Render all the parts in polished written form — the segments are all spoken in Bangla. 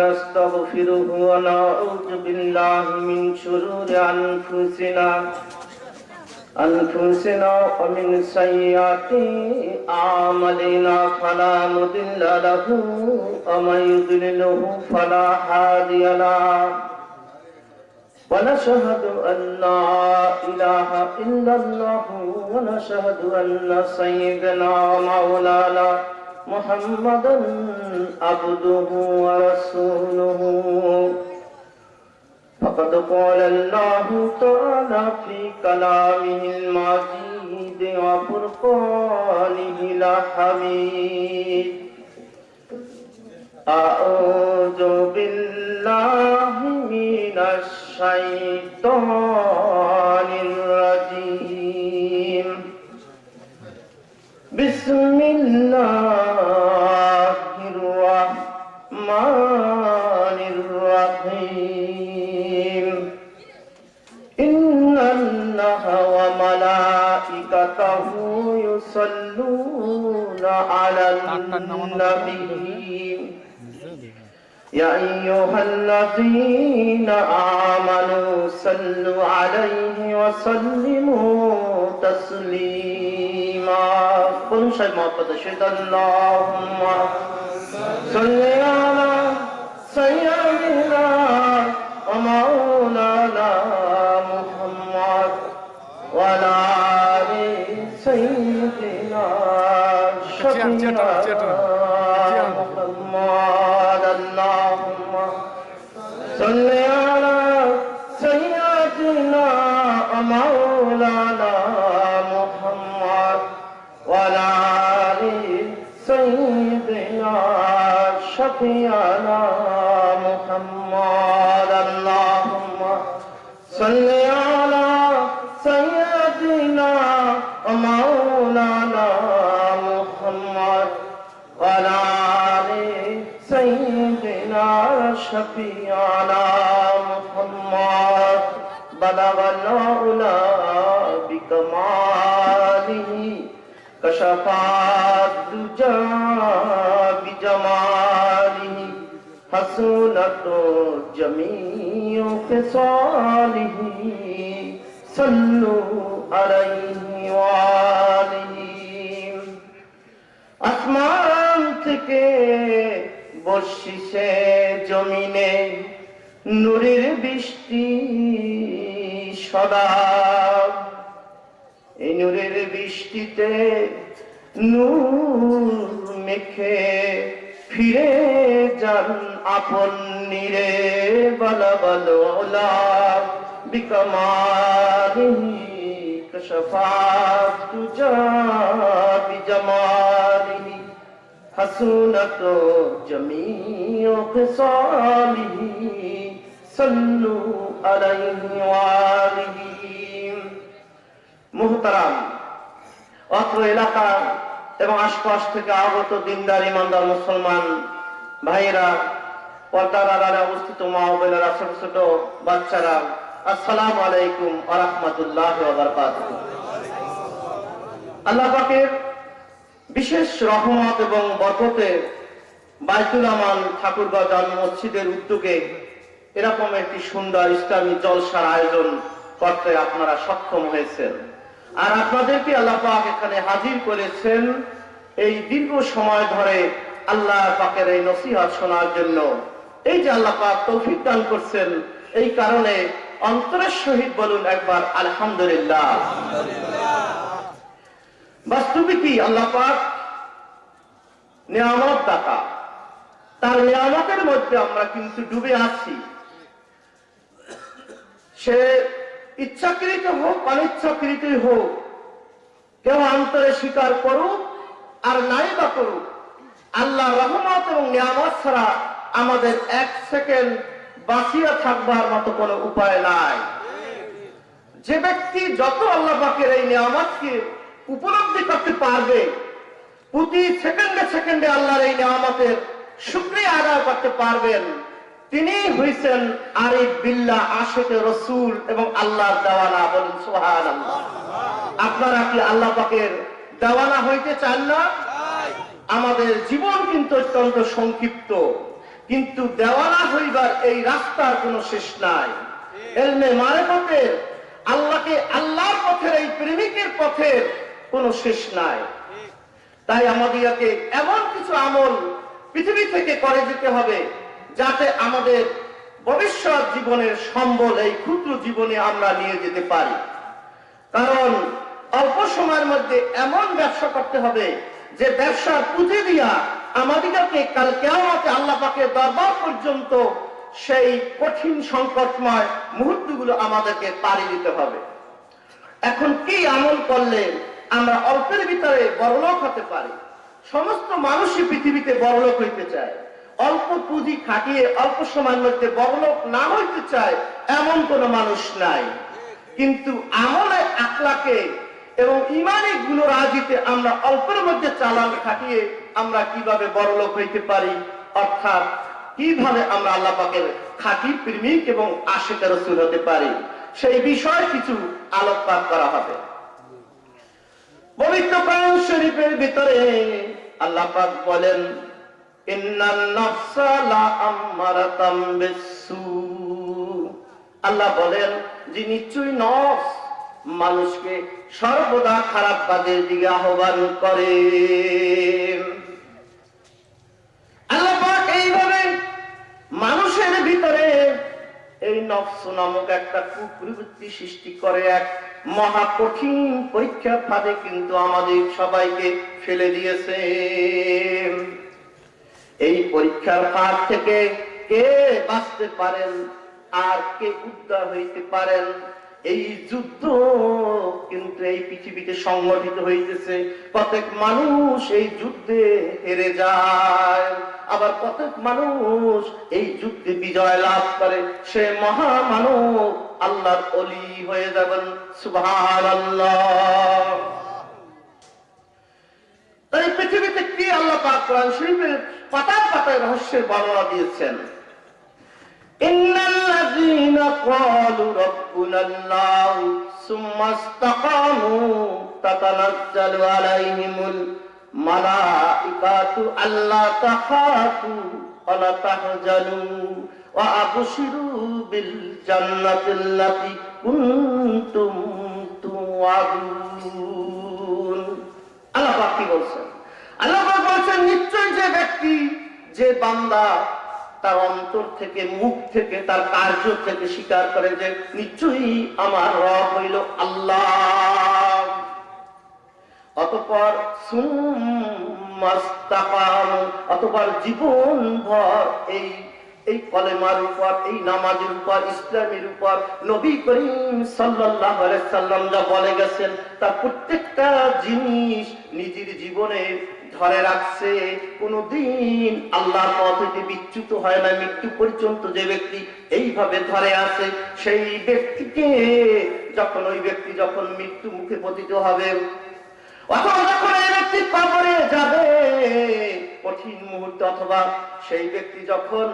نستغفره ونعوذ بالله من شرور أنفسنا ومن سيئات أعمالنا فلا مضل له ومن يضلله فلا هادي له ونشهد أن لا إله إلا الله ونشهد أن سيدنا ومولانا محمدا عبده ورسوله فقد قال الله تعالى في كلامه المجيد وفرقانه الحميد أعوذ بالله من الشيطان الرجيم بسم الله الرحمن الرحيم إن الله وملائكته يصلون على النبي يا أيها الذين آمنوا صلوا عليه وسلموا تسليما قل شيء محمد شهد اللهم صل على سيدنا ومولانا محمد وعلى آل سيدنا شفيعنا محمد اللهم صل على سيدنا ومولانا محمد وعلى آل سيدنا شفيعنا محمد اللهم صل على سيدنا ومولانا محمد وعلى آل سيدنا شفيعنا محمد بلغ العلا بكماله كشف الدجى بجماله حسنت جميع خصاله صلوا عليه وآله আসমান থেকে বর্ষিছে জমিনে নূরের বৃষ্টি সদা এই নূরের বৃষ্টিতে নূর মেখে ফিরে যান আপন নিরে বলা বলা বিকমালিহি কশফাত তুজা বিজমালিহি حسنت جميع خصاله صلوا عليه وآله মুহতারাম অত্র এলাকা এবং আশপাশ থেকে আগত দিনদার ইমানদার মুসলমান ভাইয়েরা, পর্দার আড়ালে অবস্থিত মা ও বোনেরা, ছোট ছোট বাচ্চারা, আসসালামু আলাইকুম ওয়া রাহমাতুল্লাহি ওয়া বারাকাতুহু। আল্লাহ পাকের বিশেষ রহমত এবং বরকতে বাইতুল আমান ঠাকুরগাঁও জামে মসজিদের উদ্যোগে এরকম একটি সুন্দর ইসলামী জলসার আয়োজন করতে আপনারা সক্ষম হয়েছেন। আর আপনাদেরকে আল্লাহ পাক এখানে হাজির করেছেন এই দীর্ঘ সময় ধরে আল্লাহ পাকের এই নসিহত শোনার জন্য। এই যে আল্লাহ পাক তৌফিক দান করছেন, এই কারণে অন্তরের সহিত বলুন একবার আলহামদুলিল্লাহ। বাস্তবিকই আল্লাহ পাক নিয়ামত দাতা, তার নিয়ামতের মধ্যে আমরা কিন্তু ডুবে আছি। সে ইচ্ছাকৃত হোক অনিচ্ছাকৃতই হোক, কেউ অন্তরে স্বীকার করুক আর নাই বা করুক, আল্লাহ রহমত এবং নিয়ামত ছাড়া আমাদের এক সেকেন্ড বাঁচিয়ে থাকবার মতো কোনো উপায় নাই। যে ব্যক্তি যত আল্লাহ পাকের এই নিয়ামতকে উপলব্ধি করতে পারবে, প্রতি সেকেন্ডে সেকেন্ডে আল্লাহর এই নিয়ামতের শুকরিয়া আদায় করতে পারবেন, তিনি হইছেন আরিফ বিল্লাহ, আশিকে রাসূল এবং আল্লাহর দেওয়ানা। বলুন সুবহানাল্লাহ। আপনারা কি আল্লাহ পাকের দেওয়ানা হইতে চান না? আমাদের জীবন কিন্তু অত্যন্ত সংক্ষিপ্ত, কিন্তু দেওয়ানা হইবার এই রাস্তার কোনো শেষ নাই। এলমে মারেফতের আল্লাহকে আল্লাহর পথের এই প্রেমিকের পথের কোনো শেষ নাই। তাই আমাদেরকে এমন কিছু আমল পৃথিবী থেকে করে যেতে হবে যাতে আমাদের ভবিষ্যৎ জীবনের সম্বল এই ক্ষুদ্র জীবনে আমরা নিয়ে যেতে পারি। কারণ অল্প সময়ের মধ্যে এমন ব্যবসা করতে হবে যে ব্যবসার পুঁজি দিয়া আমাদেরকে কাল কিয়ামতে আল্লাহ পাকের দরবার পর্যন্ত সেই কঠিন সংকটময় মুহূর্তগুলো আমাদেরকে পাড়ি দিতে হবে। এখন কি আমল করলে আমরা অল্পের ভিতরে বড়লোক হতে পারি? সমস্ত মানুষই পৃথিবীতে বড়লোক হইতে চায়। অল্প পুঁজি খাটিয়ে অল্প সময়ের মধ্যে বড়লোক না হইতে চায় এমন কোন মানুষ নাই। কিন্তু আমলে আখলাকে এবং ইমানি গুণরাজিতে আমরা অল্পের মধ্যে চালান খাটিয়ে আমরা কিভাবে বড়লোক হইতে পারি, অর্থাৎ কিভাবে আমরা আল্লাহ পাকের খাঁটি প্রেমিক এবং আশিক রাসূল হতে পারি, সেই বিষয়ে কিছু আলোকপাত করা হবে। পবিত্র কোরআন শরীফের ভিতরে আল্লাহ পাক বলেন, ইন্নান নাফসা লাআম্মারাতাম বিসসু। আল্লাহ বলেন যে নিশ্চয়ই নফস মানুষকে সর্বদা খারাপ কাজের দিকে আহ্বান করে। আল্লাহ পাক এইভাবে মানুষের ভিতরে এই নফস নামক একটা কুপ্রবৃত্তি সৃষ্টি করে এক মহা কঠিন পরীক্ষার ফাঁদে কিন্তু আমাদের সবাইকে ফেলে দিয়েছে। এই পরীক্ষার ফাঁদ থেকে কে বাঁচতে পারেন আর কে উদ্ধার হইতে পারেন, এই যুদ্ধ কিন্তু এই পৃথিবীতে সংগঠিত হইতেছে। প্রত্যেক মানুষ এই যুদ্ধে হেরে যায়, আবার প্রত্যেক মানুষ এই যুদ্ধে বিজয় লাভ করে। সে মহামানব আল্লাহর ওলি হয়ে যাবেন। সুবহানাল্লাহ। তাই পৃথিবীতে কি আল্লাহ পাক কোরআন শরীফের পাতায় পাতায় রহস্যের বর্ণনা দিয়েছেন। ইন্নাল্লাযীনা ক্বালু রাব্বুনাল্লাহু সুম্মা ইসতাকামু তাতানাজ্জালু আলাইহিমুল মালাইকাতু আল্লা তাখাফু ওয়া লা তাহজানু ওয়া আবশিরু বিল জান্নাতিল্লাতী কুনতুম তুআদুন। আল্লাহ পাক কি বলছেন? আল্লাহ পাক বলছেন, নিশ্চয় যে ব্যক্তি, যে বান্দা তার অন্তর থেকে, মুখ থেকে, তার কার্য থেকে স্বীকার করে যে নিশ্চয়ই আমার রব হইল আল্লাহ, অতঃপর অতঃপর জীবন ভর এই কলেমার উপর, এই নামাজের উপর, ইসলামের উপর নবী করিম সাল্লাল্লাহু আলাইহি সাল্লাম যা বলে গেছেন তার প্রত্যেকটা জিনিস নিজের জীবনে ধরে রাখছে। কোনদিন আল্লাহর পথ হইতে বিচ্যুত হয় না। মৃত্যু পর্যন্ত যে ব্যক্তি এইভাবে ধরে আছে, সেই ব্যক্তিকে যখন ওই ব্যক্তি যখন মৃত্যু মুখে পতিত হবে, অথবা যখন এই ব্যক্তি কবরে যাবে কঠিন মুহূর্তে, অথবা সেই ব্যক্তি যখন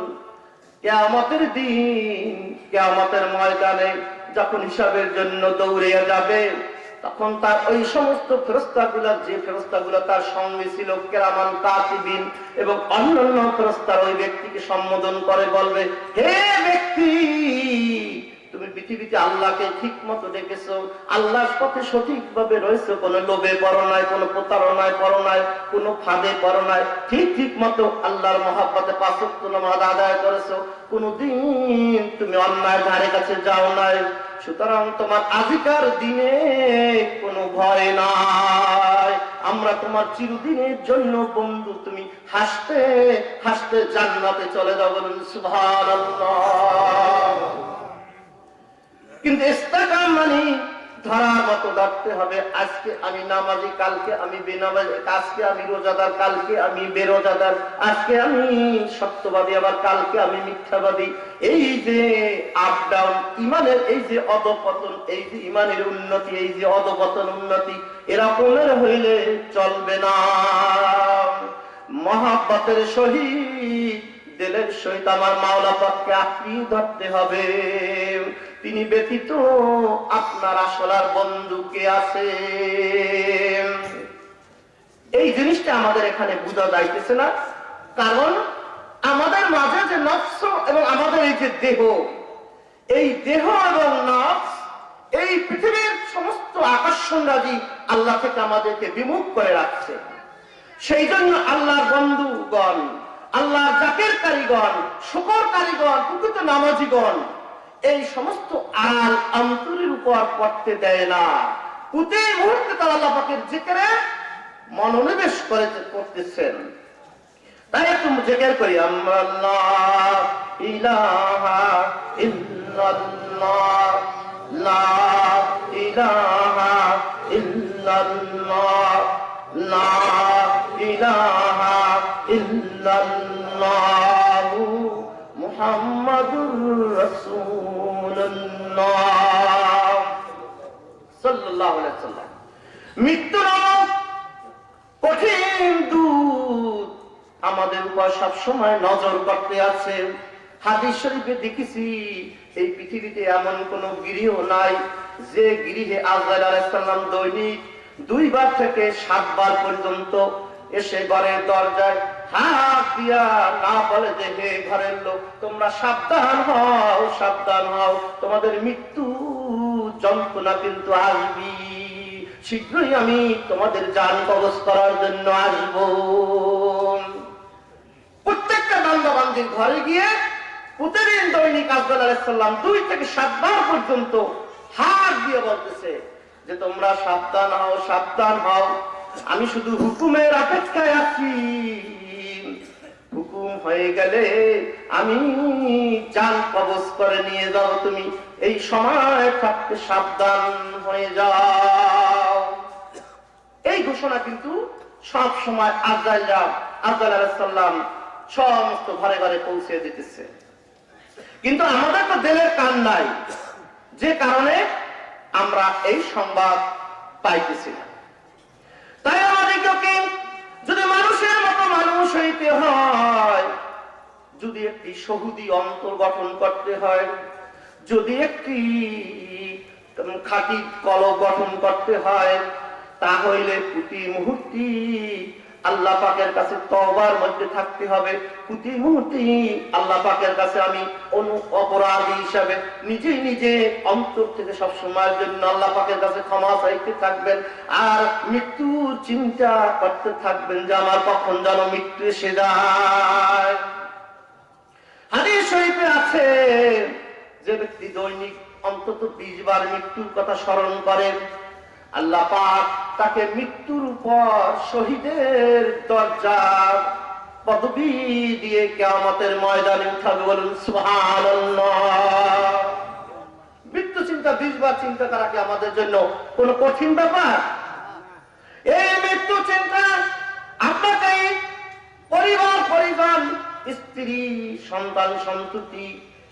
কিয়ামতের দিন, কিয়ামতের ময়দানে যখন হিসাবের জন্য দৌড়ে যাবে, তখন তার ওই সমস্ত ফেরেশতাগুলা, যে ফেরেশতাগুলা তার সঙ্গে ছিল, কিরামান কাতিবিন এবং অন্যান্য ফেরেশতারা ওই ব্যক্তিকে সম্বোধন করে বলবে, হে ব্যক্তি, তুমি পৃথিবীতে আল্লাহকে ঠিক মতো ডেকেছো, আল্লাহর পথে সঠিকভাবে রয়েছো, কোনো লোভে পড়ো নাই, কোনো প্রতারণায় পড়ো নাই, কোনো ফাঁদে পড়ো নাই, ঠিক মতো আল্লাহর মহাব্বতে 5 ওয়াক্ত নামাজ আদায় করেছো, কোনোদিন তুমি অন্যায় ধারে কাছে যাও নাই। সুতরাং তোমার আজিকার দিনে কোনো ভয় নাই, আমরা তোমার চিরদিনের জন্য বন্ধু, তুমি হাসতে হাসতে জান্নাতে চলে যাও। বলুন সুবহানাল্লাহ। কিন্তু ইস্তেকাম মানে ধরার মতো ধরতে হবে। আজকে আমি নামাজি, কালকে আমি বেনামাজি, আজকে আমি রোজাদার, কালকে আমি বেরোজাদার, আজকে আমি সত্যবাদী, আবার কালকে আমি মিথ্যাবাদী। এই যে আপ ডাউন, ইমানের এই যে অধপতন, এই যে ইমানের উন্নতি, এই যে অধপতন উন্নতি, এরকমের হইলে চলবে না। মহাব্বতের সহিত, দিলের সহিত আমার মাওলা পাককে আঁকড়ে ধরতে হবে। তিনি ব্যতীত আপনার আসলার বন্ধু কে আছে? এই জিনিসটা আমাদের এখানে বোঝা যাইতেছে না। কারণ আমাদের মাঝে যে নফস এবং আমাদের এই যে দেহ, এই দেহ এবং নফস এই পৃথিবীর সমস্ত আকর্ষণরাজি আল্লাহ থেকে আমাদেরকে বিমুখ করে রাখছে। সেই জন্য আল্লাহর বন্ধুগণ, আল্লাহর জাকের কারিগণ, শুকর কারিগণ, প্রকৃত নামাজিগণ এই সমস্ত আড়াল অন্তরের উপর পড়তে দেয় না। প্রতি মুহূর্তে তারা আল্লাহ পাকের জিকিরে মনোনিবেশ করতেছেন। তাই একটু জিকির করি, আল্লাহ ইলাহা ইল্লাল্লাহ, লা ইলাহা ইল্লাল্লাহ, লা ইলাহা ইল্লাল্লাহ, মুহাম্মাদুর রাসূলুল্লাহ সাল্লাল্লাহু আলাইহি ওয়াসাল্লাম। মৃত্যু নামক কঠিন দূত আমাদের উপর সবসময় নজর করতে আছে। হাদিস শরীফে দেখেছি এই পৃথিবীতে এমন কোন গৃহ নাই যে গৃহে আজরাইল আলাইহিস সালাম দৈনিক 2 বার থেকে 7 বার পর্যন্ত এসে ঘরের দরজায় হাত দিয়া না বলে যে হে ঘরের লোক, তোমরা সাবধান হও, সাবধান হও, তোমাদের মৃত্যু যন্ত্রণা কিন্তু আসবি, শীঘ্রই আমি তোমাদের জান কবজ করার জন্য আসব। প্রত্যেকটা বান্দাবান্দির ঘরে গিয়ে প্রতিদিন দৈনিক আজরাইল আলাইহিস সালাম 2 থেকে 7 বার পর্যন্ত হাত দিয়ে বলতেছে যে তোমরা সাবধান হও, সাবধান হও, আমি শুধু হুকুমের অপেক্ষায় আছি, হুকুম হয়ে গেলে আমি জান কবজ করে নিয়ে যাও, তুমি এই সময় থাকতে সাবধান হয়ে যাও। এই ঘোষণা কিন্তু সব সময় আজরাইল আলাইহিস সালাম সমস্ত ঘরে ঘরে পৌঁছে দিতেছে। কিন্তু আমাদের তো দিলের কান নাই, যে কারণে আমরা এই সংবাদ পাইতেছি না। তাই আমাদেরকে যদি মানুষের মতো মানুষ হইতে হয়, যদি একটি সহুদি অন্তর গঠন করতে হয়, যদি একটি খাঁটি কলব গঠন করতে হয়, তাহলে প্রতি মুহূর্তে আল্লাহ পাকের কাছে তওবার মধ্যে থাকতে হবে। প্রতি মুহূর্তে আল্লাহ পাকের কাছে আমি অপরাধী হিসাবে নিজে নিজে অন্তর থেকে সব সময়ের জন্য আল্লাহ পাকের কাছে ক্ষমা চাইতে থাকবেন, আর মৃত্যুর চিন্তা করতে থাকবেন যে আমার কখন যেন মৃত্যু এসে যায়। হাদিস শরীফে আছে যে ব্যক্তি দৈনিক অন্তত 20 বার মৃত্যুর কথা স্মরণ করেন, আল্লাহ পাক তাকে মৃত্যুর উপর শহীদের দরজা পদবী দিয়ে কিয়ামতের ময়দানে উঠাবে। বলুন সুবহানাল্লাহ। মৃত্যু চিন্তা 20 বার চিন্তা করা কি আমাদের জন্য কোনো কঠিন ব্যাপার? এই মৃত্যু চিন্তা আপনাকে পরিবার পরিজন, স্ত্রী, সন্তান সন্ততি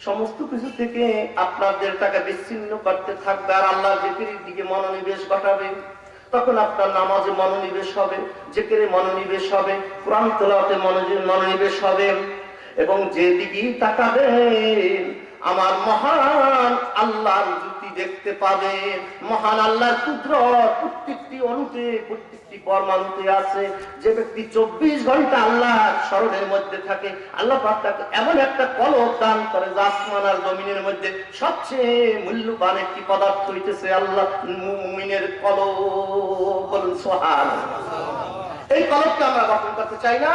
সমস্ত কিছু থেকে আপনাদের টাকা বিচ্ছিন্ন করতে থাকবে, আর আল্লাহর জিকিরের দিকে মনোনিবেশ ঘটাবে। তখন আপনার নামাজে মনোনিবেশ হবে, জিকিরে মনোনিবেশ হবে, কোরআন তেলাওয়াতে মনোনিবেশ হবে, এবং যেদিকে তাকাবেন আমার মহান আল্লাহর জ্যোতি দেখতে পাবে। মহান আল্লাহর কুদরত প্রত্যেকটি অণুতে, প্রত্যেকটি পরমাণুতে আছে। যে ব্যক্তি 24 ঘন্টা আল্লাহর স্মরণের মধ্যে থাকে, আল্লাহ পাক তাকে এমন একটা কলব দান করে যে আসমান আর জমিনের মধ্যে সবচেয়ে মূল্যবান একটি পদার্থ হইতেছে আল্লাহ মুমিনের কলব। বলুন সুবহানাল্লাহ। এই কলবকে আমরা গঠন করতে চাই না?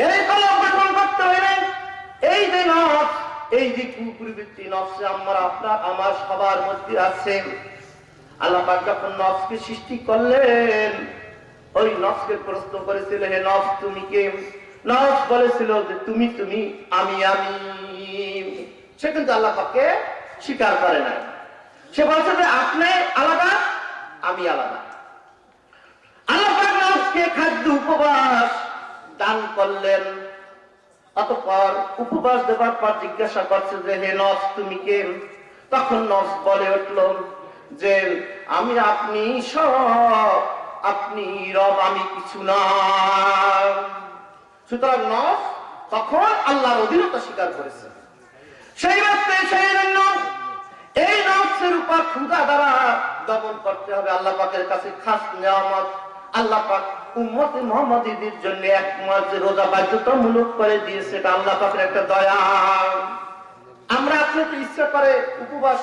এই কলব গঠন করতে হলে এই যে নফস, এই যে কুপ্রবৃত্তি নফসে আমার সবার মধ্যে আছে। আল্লাহ পাক যখন নফসকে সৃষ্টি করলেন, ওই নফসকে প্রশ্ন করেছিল, হে নফস তুমি কে? নফস বলেছিল যে তুমি তুমি, আমি আমি। সে কিন্তু আল্লাহ পাককে স্বীকার করে না। সে বলছে যে আপনি আলাদা, আমি আলাদা। আল্লাহ পাক নফসকে খাদ্য উপবাস দান করলেন। অতঃপর উপবাস দেবার পর জিজ্ঞাসা করছে যে হে নফস তুমি কে? তখন নফস বলে উঠল যে আমি আপনি সব, আপনি রব, আমি কিছু না। সুতরাং নফস তখন আল্লাহর অধীনতা স্বীকার করেছে। সেই রাস্তায় সেই জন্য এই নফসের উপর ক্ষুধা দ্বারা দমন করতে হবে। আল্লাহ পাকের কাছে খাস নিয়ামত, আল্লাহ পাক উম্মতে মুহাম্মাদীদের জন্য এক মাস রোজা বাধ্যতামূলক করে দিয়েছে। এটা আল্লাহ পাকের একটা দয়া। আমরা আপনি তো ইচ্ছা করে উপবাস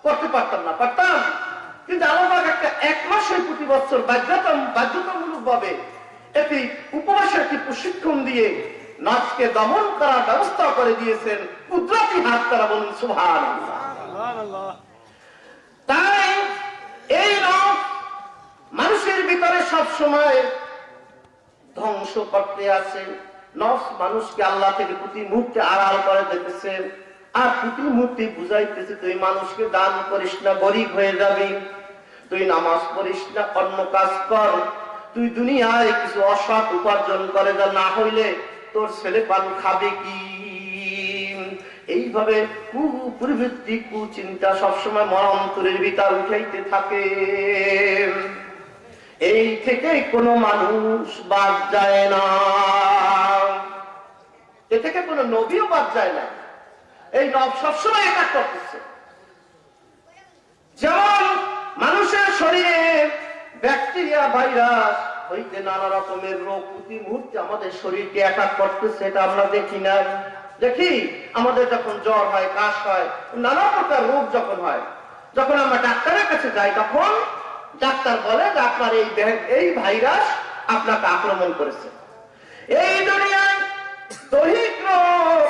করতে পারতাম না, পারতাম, কিন্তু আল্লাহ পাক একটা এক মাসের প্রতি বছর বাধ্যতামূলক ভাবে এটি উপবাসের একটি প্রশিক্ষণ দিয়ে নফসকে দমন করার ব্যবস্থা করে দিয়েছেন। কুদরতি হাত তারা বলুন সুবহানাল্লাহ। তাই এই নফস মানুষের ভিতরে সব সময় ধ্বংস করতে আছে। নফস মানুষকে আল্লাহ থেকে প্রতি মুহূর্তে আড়াল করে দিতেছে, আর প্রতি মুহূর্তে বুঝাইতেছে তুই মানুষকে দান করিস না, গরিব হয়ে যাবি, তুই নামাজ পড়িস না, অন্য কাজ কর, তুই দুনিয়ায় কিছু অসৎ উপার্জন করে যা, না হইলে তোর ছেলে পান খাবে কি। এইভাবে কুপ্রবৃত্তি কুচিন্তা সবসময় মন অন্তরের ভিতর উঠাইতে থাকে। এই থেকে কোনো মানুষ বাদ যায় না, এ থেকে কোনো নবীও বাদ যায় না। এই নব সবসময় এটা করতেছে। যেমন মানুষের শরীরে ব্যাকটেরিয়া ভাইরাস হইতে নানা রকমের রোগ প্রতি মুহূর্তে আমাদের শরীরকে অ্যাটাক করতেছে, এটা আমরা দেখি না। দেখি আমাদের যখন জ্বর হয়, কাশ হয়, নানা প্রকার রোগ যখন হয়, যখন আমরা ডাক্তারের কাছে যাই, তখন ডাক্তার বলে যে আপনার এই ভাইরাস আপনাকে আক্রমণ করেছে। এই দুনিয়ায় দৈহিক রোগ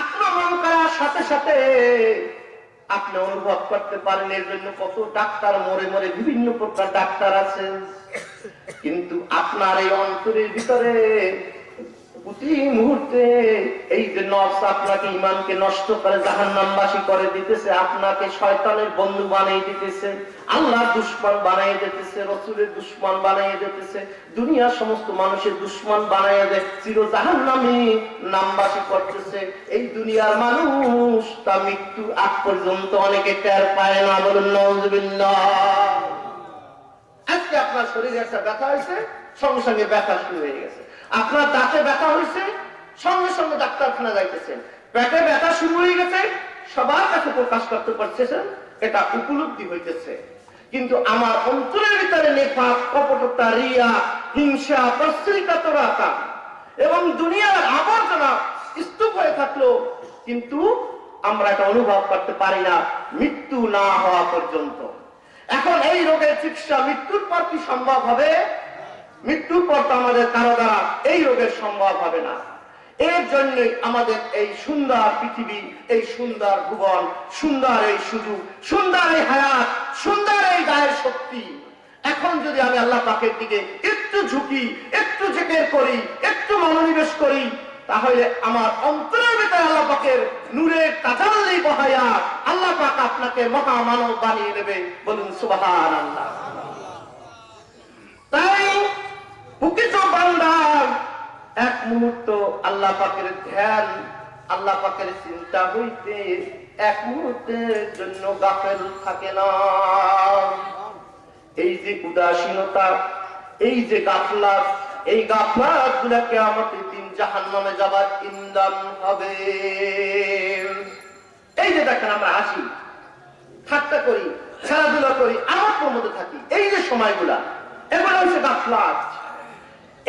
আক্রমণ করার সাথে সাথে আপনি অনুভব করতে পারেন এর জন্য কত ডাক্তার মরে মরে, বিভিন্ন প্রকার ডাক্তার আছে, কিন্তু আপনার এই অন্তরের ভিতরে প্রতি মুহূর্তে এই যে নফস আপনাকে ইমানকে নষ্ট করে জাহান্নামবাসী করে দিতেছে, আপনাকে শয়তানের বন্ধু বানিয়ে দিতেছে, আল্লাহর দুশমন বানিয়ে দিতেছে, রাসূলের দুশমন বানিয়ে দিতেছে, দুনিয়ার সমস্ত মানুষের দুশমন বানিয়ে দেয়, চির জাহান্নামী নামবাসী করতেছে। এই দুনিয়ার মানুষ তা মৃত্যু আগ পর্যন্ত অনেকে টের পায় না, বলুন নাউযুবিল্লাহ। আজকে আপনার শরীরে একটা ব্যথা হয়েছে, সঙ্গে সঙ্গে ব্যথা শুরু হয়ে গেছে। আপনার দাঁতে ব্যথা হয়েছে, সঙ্গে সঙ্গে ডাক্তারখানা যাইতেছেন। পেটে ব্যথা শুরু হয়ে গেছে, সবার কাছে প্রকাশ করতে পারতেছেন, এটা উপলব্ধি হইতেছে। কিন্তু আমার অন্তরের ভিতরে নেফাক, কপটতা, রিয়া, হিংসা, প্রশ্রিকাতরতা এবং দুনিয়ার আবর্জনা স্তূপ হয়ে থাকলো, কিন্তু আমরা এটা অনুভব করতে পারি না মৃত্যু না হওয়া পর্যন্ত। এখন এই রোগের চিকিৎসা মৃত্যুর পর কি সম্ভব হবে? মৃত্যুর পর তো আমাদের কারো দ্বারা এই রোগের সম্ভব হবে না। এর জন্যই আমাদের এই সুন্দর পৃথিবী, এই সুন্দর ভুবন, সুন্দর এই সুযোগ, সুন্দর এই হায়াত, সুন্দর এই গায়ের শক্তি। এখন যদি আমি আল্লাহ পাকের দিকে একটু ঝুঁকি, একটু জিকির করি, একটু মনোনিবেশ করি, তাহলে আমার অন্তরের ভিতরে আল্লাহ পাকের নূরের তাজাল্লি বহায়া আল্লাহ পাক আপনাকে মহামানব বানিয়ে দেবে, বলুন সুবহানাল্লাহ। তাই প্রকৃত বান্দার এক মুহূর্ত আল্লাহ পাকের ধ্যান, আল্লাহ পাকের চিন্তা হইতে এক মুহূর্তের জন্য গাফেল থাকে না। এই যে উদাসীনতা, এই যে গাফলাত, এই গাফলাত গুলাকে আমাদের দিন জাহান্নামে যাবার ইন্ধন হবে। এই যে দেখেন আমরা হাসি ঠাট্টা করি, খেলাধুলা করি, আমার মধ্যে থাকি, এই যে সময়গুলা, এগুলো হচ্ছে গাফলাত।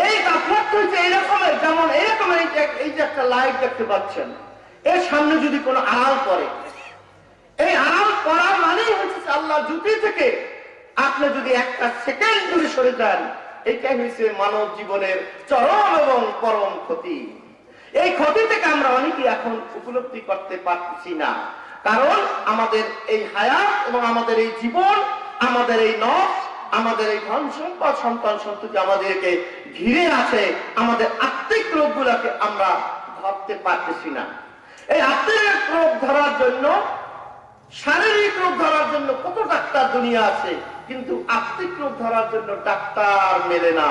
এই গাফলাত হচ্ছে এইরকমের, যেমন এইরকমের এই যে একটা লাইট দেখতে পাচ্ছেন, এর সামনে যদি কোনো আড়াল পড়ে, এই আড়াল পড়া মানেই হচ্ছে আল্লাহ জুতি থেকে আপনি যদি একটা সেকেন্ড দূরে সরে যান, এইটাই হচ্ছে মানব জীবনের চরম এবং পরম ক্ষতি। এই ক্ষতি থেকে আমরা অনেকেই এখন উপলব্ধি করতে পারছি না, কারণ আমাদের এই হায়াত এবং আমাদের এই জীবন, আমাদের এই নফস, আমাদের এই ধন সম্পদ, সন্তান সন্ততি আমাদেরকে ঘিরে আছে। আমাদের আত্মিক রোগগুলোকে আমরা ধরতে পারতেছি না। এই আত্মিক রোগ ধরার জন্য, শারীরিক রোগ ধরার জন্য কত ডাক্তার দুনিয়া আছে, কিন্তু আত্মিক রোগ ধরার জন্য ডাক্তার মেলে না।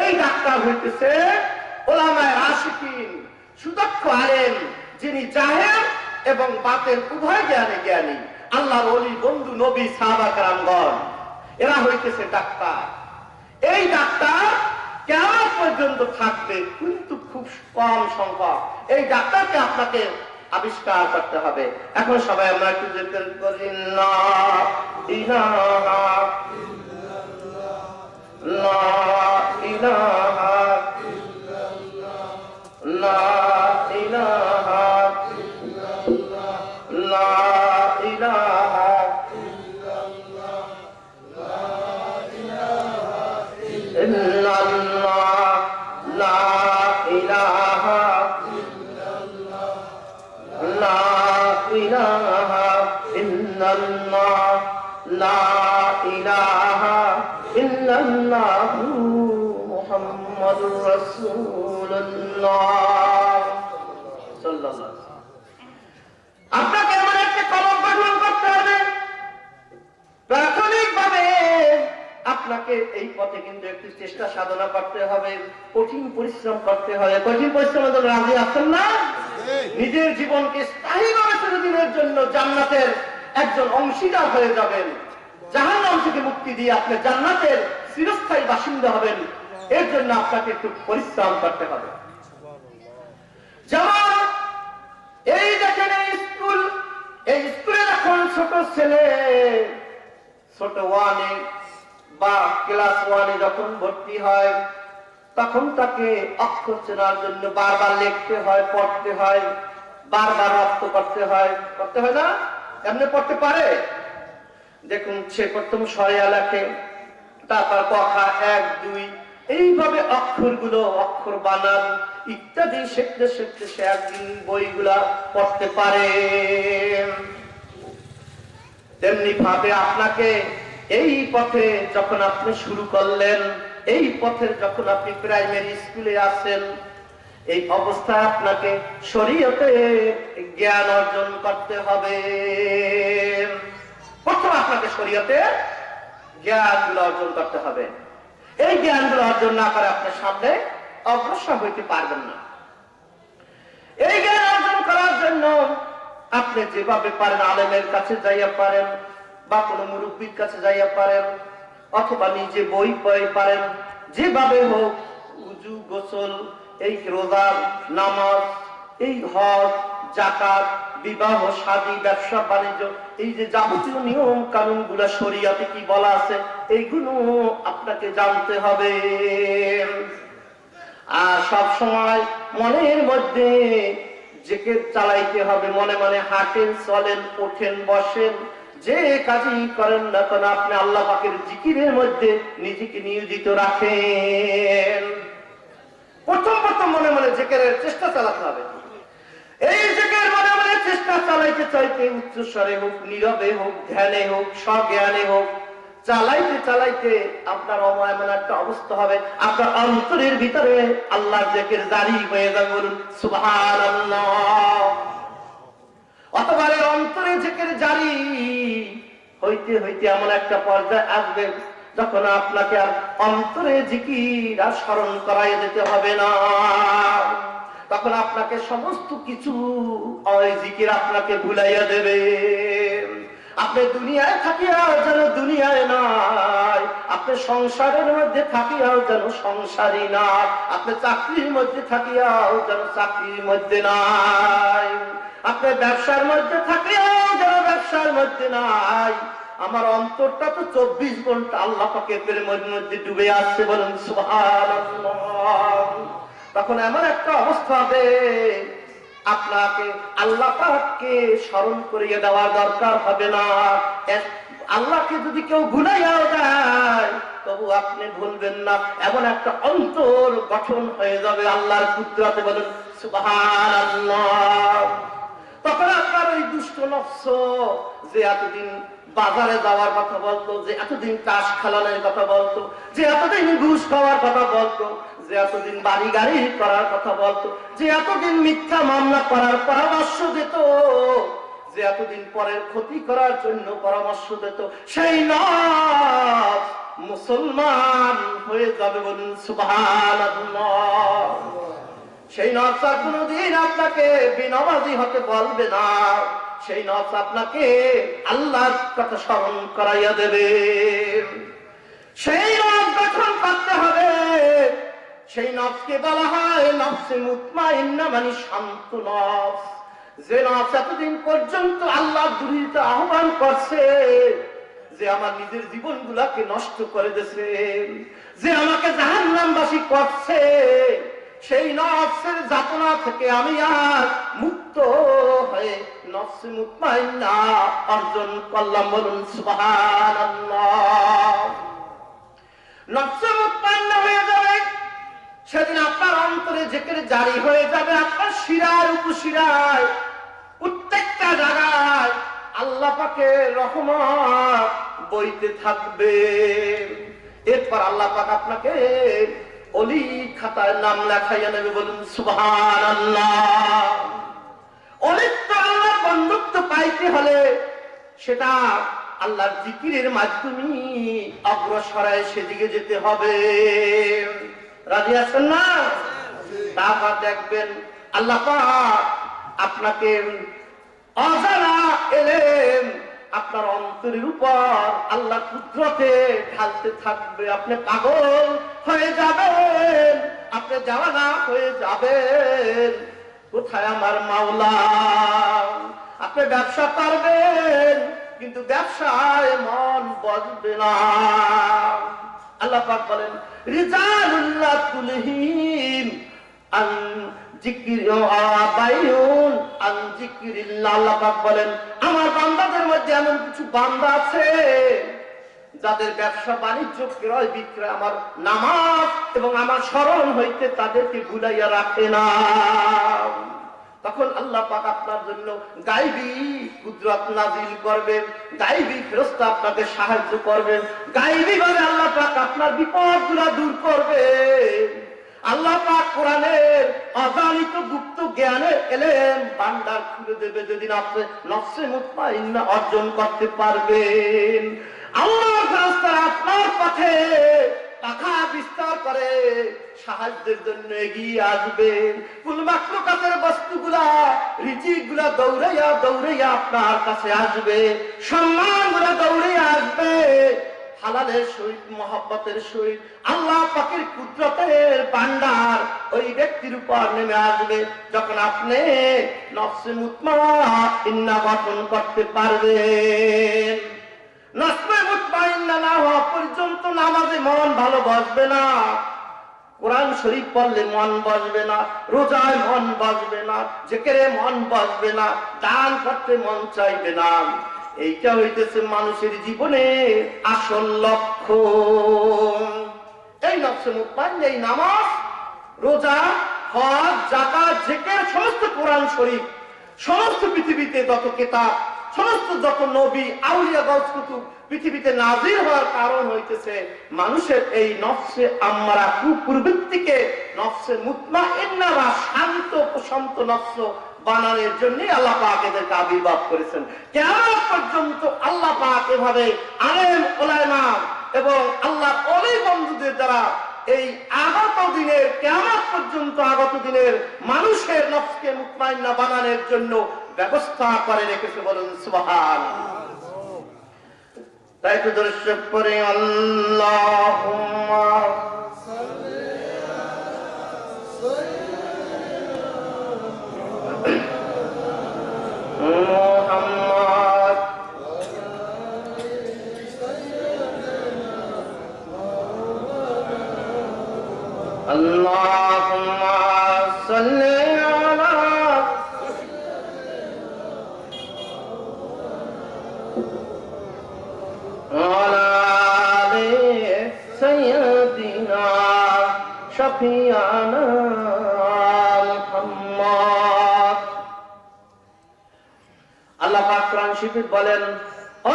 এই ডাক্তার হইতেছে ওলামায়ে রাশিদিন, সুদক্ষ আলেম, যিনি জাহের এবং বাতেন উভয় জ্ঞানে জ্ঞানী, আল্লাহর ওলি, বন্ধু, নবী, সাহাবা কেরামগণ, এরা হইতেছে ডাক্তার। এই ডাক্তার কেমন পর্যন্ত থাকবে, কিন্তু খুব কম সংখ্যক। এই ডাক্তারকে আপনাকে আবিষ্কার করতে হবে। এখন সবাই আমরা একটু জিকির করি, লা ইলাহা ইল্লাল্লাহ, লা ইলাহা লা ইলাহা লা ইলাহা ইল্লাল্লাহ লা ইলাহা লা ইলাহা ইল্লাল্লাহ লা ইলাহা ইল্লাল্লাহ মুহাম্মাদুর রাসূলুল্লাহ সাল্লাল্লাহু আলাইহি। আপনাকে এমন একটা কলম গঠন করতে হবে, প্রাথমিকভাবে আপনাকে এই পথে কিন্তু একটু চেষ্টা সাধনা করতে হবে, কঠিন পরিশ্রম করতে হবে। কঠিন পরিশ্রমের জন্য রাজি আছেন না? নিজের জীবনকে স্থায়ীভাবে চিরদিনের জন্য জান্নাতের একজন অংশীদার হয়ে যাবেন, জাহান্নাম থেকে মুক্তি দিয়ে আপনি জান্নাতের চিরস্থায়ী বাসিন্দা হবেন। এর জন্য আপনাকে একটু পরিশ্রম করতে হবে। যেমন এই দেখেন স্কুল, এই স্কুলে যখন ছোট ছেলে ছোট ওয়ানে বা ক্লাস ওয়ানে যখন ভর্তি হয়, তখন তাকে অক্ষর চেনার জন্য বারবার লিখতে হয়, পড়তে হয়, বারবার রপ্ত করতে হয় না? এমনি পড়তে পারে? দেখুন, সে প্রথম সয়া লেখে, তারপর কথা 1 2 এইভাবে অক্ষরগুলো, অক্ষর বানান ইত্যাদি শিখতে শিখতে সে একদিন বইগুলা পড়তে পারে। তেমনি ভাবে আপনাকে এই পথে যখন আপনি শুরু করলেন, এই পথের যখন আপনি প্রাইমারি স্কুলে আছেন, এই অবস্থায় আপনাকে শরীয়তে জ্ঞান অর্জন করতে হবে। প্রথম আপনাকে শরীয়তে জ্ঞানগুলো অর্জন করতে হবে। এই জ্ঞানগুলো অর্জন না করে আপনি সামনে অগ্রসর হইতে পারবেন না। এই জ্ঞান অর্জন করার জন্য আপনি যেভাবে পারেন, আলেমের কাছে যাইয়া পারেন, বা কোনো মুরব্বীর কাছে যাইয়া পারেন, অথবা নিজে বই পড়ে পারেন, যেভাবে হোক উযু, গোসল, এই রোজা, নামাজ, এই হজ, যাকাত, বিবাহ, শাদী, ব্যবসা বাণিজ্য, এই যে যাবতীয় নিয়ম কানুন গুলা শরীয়তে কি বলা আছে, এইগুলো আপনাকে জানতে হবে। আর সব সময় মনের মধ্যে জিকির চালাইতে হবে। মনে মনে হাঁটেন, চলেন, ওঠেন, বসেন, যে কাজই করেন না কেন আপনি আল্লাহ পাকের জিকিরের মধ্যে নিজেকে নিয়োজিত রাখেন। প্রথম মনে মনে জিকিরের চেষ্টা চালাতে হবে। এই জিকির মনে মনে চেষ্টা চালাইতে চাইতে উচ্চস্বরে হোক, নীরবে হোক, ধ্যানে হোক, স্বজ্ঞানে হোক, চালাইতে চালাইতে আপনার এমন একটা অবস্থা হবে, আপনার অন্তরের ভিতরে আল্লাহর জিকির জারি হয়ে যাবে। বলুন সুবহানাল্লাহ। অথবা অন্তরে জিকির জারি হইতে হইতে এমন একটা পর্যায়ে আসবে যখন আপনাকে আর অন্তরে জিকির আর স্মরণ করাই দিতে হবে না। তখন আপনাকে সমস্ত কিছু জিকির আপনাকে ভুলাইয়া দেবে। আপনি দুনিয়ায় থাকিয়াও যেন দুনিয়ায় নাই, আপনি সংসারের মধ্যে থাকিয়াও যেন সংসারী না, আপনি চাকরির মধ্যে থাকিয়াও যেন চাকরির মধ্যে নাই, আপনি ব্যবসার মধ্যে থাকিয়াও যেন ব্যবসার মধ্যে নাই। আমার অন্তরটা তো 24 ঘন্টা আল্লাহ পাকের প্রেমের মধ্যে ডুবে আসছে। বলুন সুবহানাল্লাহ। তখন এমন একটা অবস্থা হবে, আপনাকে আল্লাহ পাককে স্মরণ করিয়ে দেওয়ার দরকার হবে না। আল্লাহকে যদি কেউ ভুলাইয়াও যায় তবু আপনি ভুলবেন না, এমন একটা অন্তর গঠন হয়ে যাবে আল্লাহর কুদরতে। বলুন সুবহানাল্লাহ। তখন আপনার ওই দুষ্ট নফস যে এতদিন বাজারে যাওয়ার কথা বলতো, যে এতদিন তাস খেলানোর কথা বলতো, যে এতদিন ঘুষ খাওয়ার কথা বলতো, যে এতদিন বাড়ি গাড়ি করার কথা বলতো, যে এতদিন মিথ্যা মামলা করার পরামর্শ দিত, যে এতদিন পরের ক্ষতি করার জন্য পরামর্শ দিত, সেই নফস মুসলমান হয়ে যাবে। বলুন সুবহানাল্লাহ। সেই নফস আর কোনদিন আপনাকে বেনামাজি হতে বলবে না। সেই নফস আপনাকে আল্লাহর কথা স্মরণ করাইয়া দেবে। সেই নফস গঠন করতে হবে। সেই নফসকে বলা হয় নফসে মুতমাইন্না, মানে শান্ত নফস। যে নফস এতদিন পর্যন্ত আল্লাহর বিরুদ্ধে আহ্বান করছে, যে আমার নিজের জীবনগুলাকে নষ্ট করে দিয়েছে, যে আমাকে জাহান্নামবাসী করছে, সেই নফসের যাতনা থেকে আমি আর মুক্ত হয়ে নফসে মুতমাইন্না অর্জন করলাম। বলুন সুবহানাল্লাহ। নফসে মুতমাইন্না হয়ে যাবে সেদিন আপনার অন্তরে জিকির জারি হয়ে যাবে। আপনার শিরায় উপশিরায় প্রত্যেকটা জায়গায় আল্লাহ পাকের রহমত বইতে থাকবে। এরপর আল্লাহ পাক আপনাকে ওলি খাতায় নাম লেখাইয়া নেবে। বলুন সুবহানাল্লাহ। অলিত্ব আল্লাহর বন্ধুত্ব পাইতে হলে সেটা আল্লাহর জিকিরের মাধ্যমে অগ্রসরায় সেদিকে যেতে হবে। রাজি আছেন না? তারপর দেখবেন আল্লাহ পাক আপনাকে অজানা এলেম আপনার অন্তরের উপর আল্লাহ কুদরতে ঢালতে থাকবে। আপনি পাগল হয়ে যাবেন, আপনি জাওয়ানা হয়ে যাবেন, কোথায় আমার মাওলা। আপনি ব্যবসা পারবেন কিন্তু ব্যবসায় মন বসবে না। আল্লাহ পাক বলেন রিজালুল্লাহ তুলহিম আন আল্লাহ পাক বলেন আমার বান্দাদের মধ্যে এমন কিছু বান্দা আছে যাদের ব্যবসা বাণিজ্য ক্রয় বিক্রয় আমার নামাজ এবং আমার স্মরণ হইতে তাদেরকে ভুলাইয়া রাখে না। তখন আল্লাহ পাক আপনার জন্য গায়বী কুদরত নাজিল করবেন, গায়বী ফেরেশতা আপনাকে সাহায্য করবেন, গায়বী ভাবে আল্লাহ পাক আপনার বিপদগুলো দূর করবেন। আল্লাহ পাক কোরআনের অজানিত গুপ্ত জ্ঞানের এলেম ভান্ডার খুলে দেবে যেদিন আপনি নফসে মুতমাইন্না অর্জন করতে পারবেন। আল্লাহর ফেরেশতারা আপনার পথে পাখা বিস্তার করে সাহায্যের জন্য এগিয়ে আসবেন। কুল মাখলুকাতের বস্তুগুলা রিজিকগুলা দৌড়াইয়া দৌড়াইয়া আপনার কাছে আসবে, সম্মানগুলা দৌড়াইয়া আসবে। হালালের সহিত মহব্বতের সহিত আল্লাহ পাকের কুদরতের ভান্ডার ওই ব্যক্তির উপর নেমে আসবে যখন আপনি নফসে মুতমাইন্না গঠন করতে পারবেন। নফসে মুতমাইন্না না হওয়া পর্যন্ত নামাজে মন ভালো বসবে না, কোরআন শরীফ পড়লে মন বসবে না, রোজায় মন বসবে না, জিকিরে মন বসবে না, দান করতে মন চাইবে না। এইটা হইতেছে মানুষের জীবনে আসল লক্ষ্য। এই নফসে মুতমাইন্না, এই নামাজ, রোজা, হজ, যাকাত, জিকির, সমস্ত কোরআন শরীফ, সমস্ত পৃথিবীতে যত কিতাব, সমস্ত যত নবী আউলিয়া গাউস কুতুব পৃথিবীতে নাজির হওয়ার কারণ হইতেছে মানুষের এই নফসে আম্মারা কুপ্রবৃত্তিকে নফসে মুতমাইন্না বা শান্ত প্রশান্ত নফস বানানোর জন্য আল্লাহ পাক এদেরকে আবির্ভাব করেছেন। কিয়ামত পর্যন্ত আল্লাহ পাক এভাবে আলেম উলামা এবং আল্লাহ ওলি বন্ধুদের দ্বারা এই আগত দিনের কিয়ামত পর্যন্ত আগত দিনের মানুষের নফসকে মুতমাইন্না বানানোর জন্য ব্যবস্থা করে রেখেছে। বলুন সুবহানাল্লাহ। তাই তো দর্শক করে আল্লাহুম্মা মুহাম্মদ আল্লাহুম্মা সাল্লি আলা আলি সাইয়্যিদিনা শাফিয়ানা মুহাম্মদ। আল্লাহ পাক কোরআন শরীফে বলেন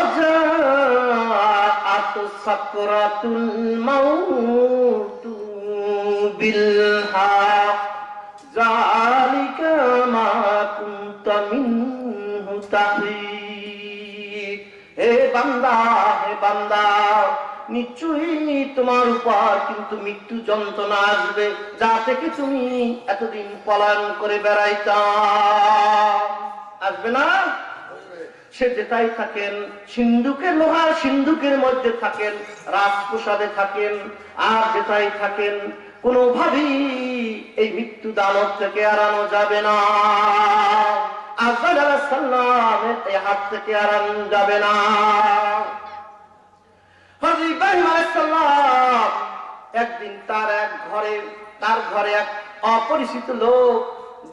আজাআতু সাকরাতুল মাউত বিল হক যালিকা মা কুনতা মিনহু তাহিদ। হে বান্দা, হে বান্দা, নিশ্চয়ই তোমার উপর কিন্তু মৃত্যু যন্ত্রণা আসবে যা থেকে তুমি এতদিন পলায়ন করে বেড়াইতা। আসবে না? সে যেটাই থাকেন, সিন্ধুকের লোহার সিন্ধুকের মধ্যে থাকেন, রাজপ্রসাদে থাকেন, আর যেটাই থাকেন, কোনোভাবেই এই মৃত্যু দানব থেকে এড়ানো যাবে না। আজরাইল আলাইহিস সালামের এই হাত থেকে এড়ানো যাবে না। হযরত ইব্রাহিম আলাইহিস সালাম একদিন তার ঘরে এক অপরিচিত লোক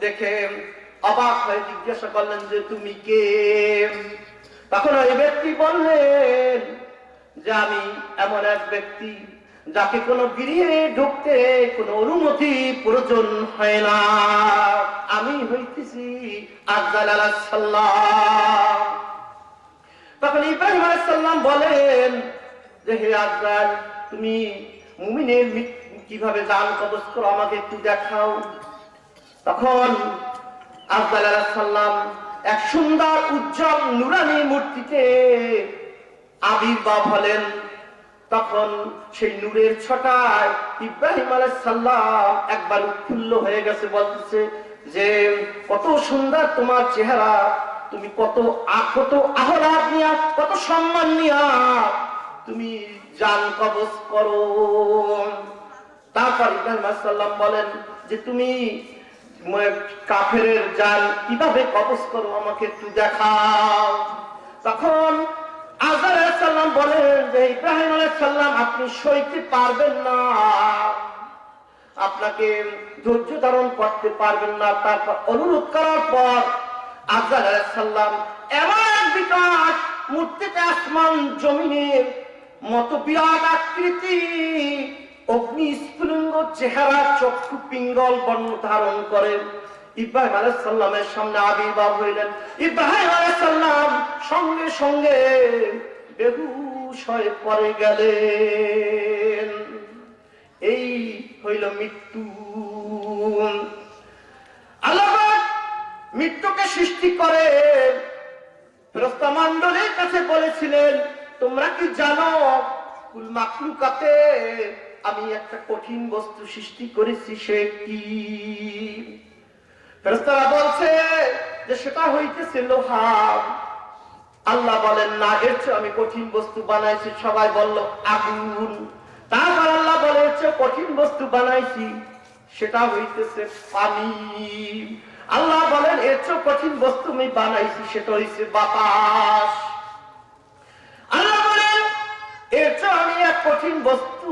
দেখে অবাক হয়ে জিজ্ঞাসা করলেন যে তুমি কে? তখন ওই ব্যক্তি বললেন যে আমি এমন এক ব্যক্তি যাকে কোনো গৃহে ঢুকতে কোনো অনুমতি প্রয়োজন হয় না। আমি হইতেছি আজরাইল আলাইহিস সালাম। তখন ইব্রাহিম আলাইহিস সালাম বলেন যে হে আজরাইল, তুমি মুমিনের কিভাবে জান কবজ করো আমাকে একটু দেখাও। তখন আজরাইল আলাইহিস সালাম এক সুন্দর উজ্জ্বল নুরানি মূর্তিতে আবির্ভাব হলেন। তখন সেই নূরের ছটায় ইব্রাহিম আলাইহিস সালাম একবার উৎফুল্ল হয়ে গেছে, বলতেছে যে কত সুন্দর তোমার চেহারা, তুমি কত আহলাদ নিয়া, কত সম্মান নিয়া তুমি জান কবজ করো। তারপর ইব্রাহিম আলাইহিস সালাম বলেন যে তুমি কাফেরের জান কিভাবে কবজ করো আমাকে একটু দেখাও। তখন আজরাইল আলাইহিস সালাম বলেন যে ইব্রাহিম আলাইহিস সালাম আপনি সইতে পারবেন না, আপনাকে ধৈর্য ধারণ করতে পারবেন না। তারপর অনুরোধ করার পর আজরাইল আলাইহিস সালাম এমন বিকট মূর্তিতে আসমান জমিনের মতো বিরাট আকৃতি, অগ্নি স্ফুলিঙ্গ চেহারা, চক্ষু পিঙ্গল বর্ণ ধারণ করে ইব্রাহিম আলাইহিস সালামের সামনে আবির্ভাব হইলেন। ইব্রাহিম আলাইহিস সালাম সঙ্গে সঙ্গে বেহুশ হয়ে পড়ে গেলেন। এই হইল মৃত্যু। আল্লাহ মৃত্যুকে সৃষ্টি করে ফেরেশতা মণ্ডলীর কাছে বলেছিলেন তোমরা কি জানো কুল মাখলুকাতে আমি একটা কঠিন বস্তু সৃষ্টি করেছি, সে কি? ফেরেশতারা বলছে যে সেটা হইতেছে লোহা। আল্লাহ বলেন না, এর চেয়ে আমি কঠিন বস্তু বানাইছি। সবাই বলল আগুন। তারপর আল্লাহ বলে এর চেয়ে কঠিন বস্তু বানাইছি, সেটা হইতেছে পানি। আল্লাহ বলেন এর চেয়ে কঠিন বস্তু আমি বানাইছি, সেটা হইছে বাতাস। আল্লাহ বলেন এর চেয়ে আমি এক কঠিন বস্তু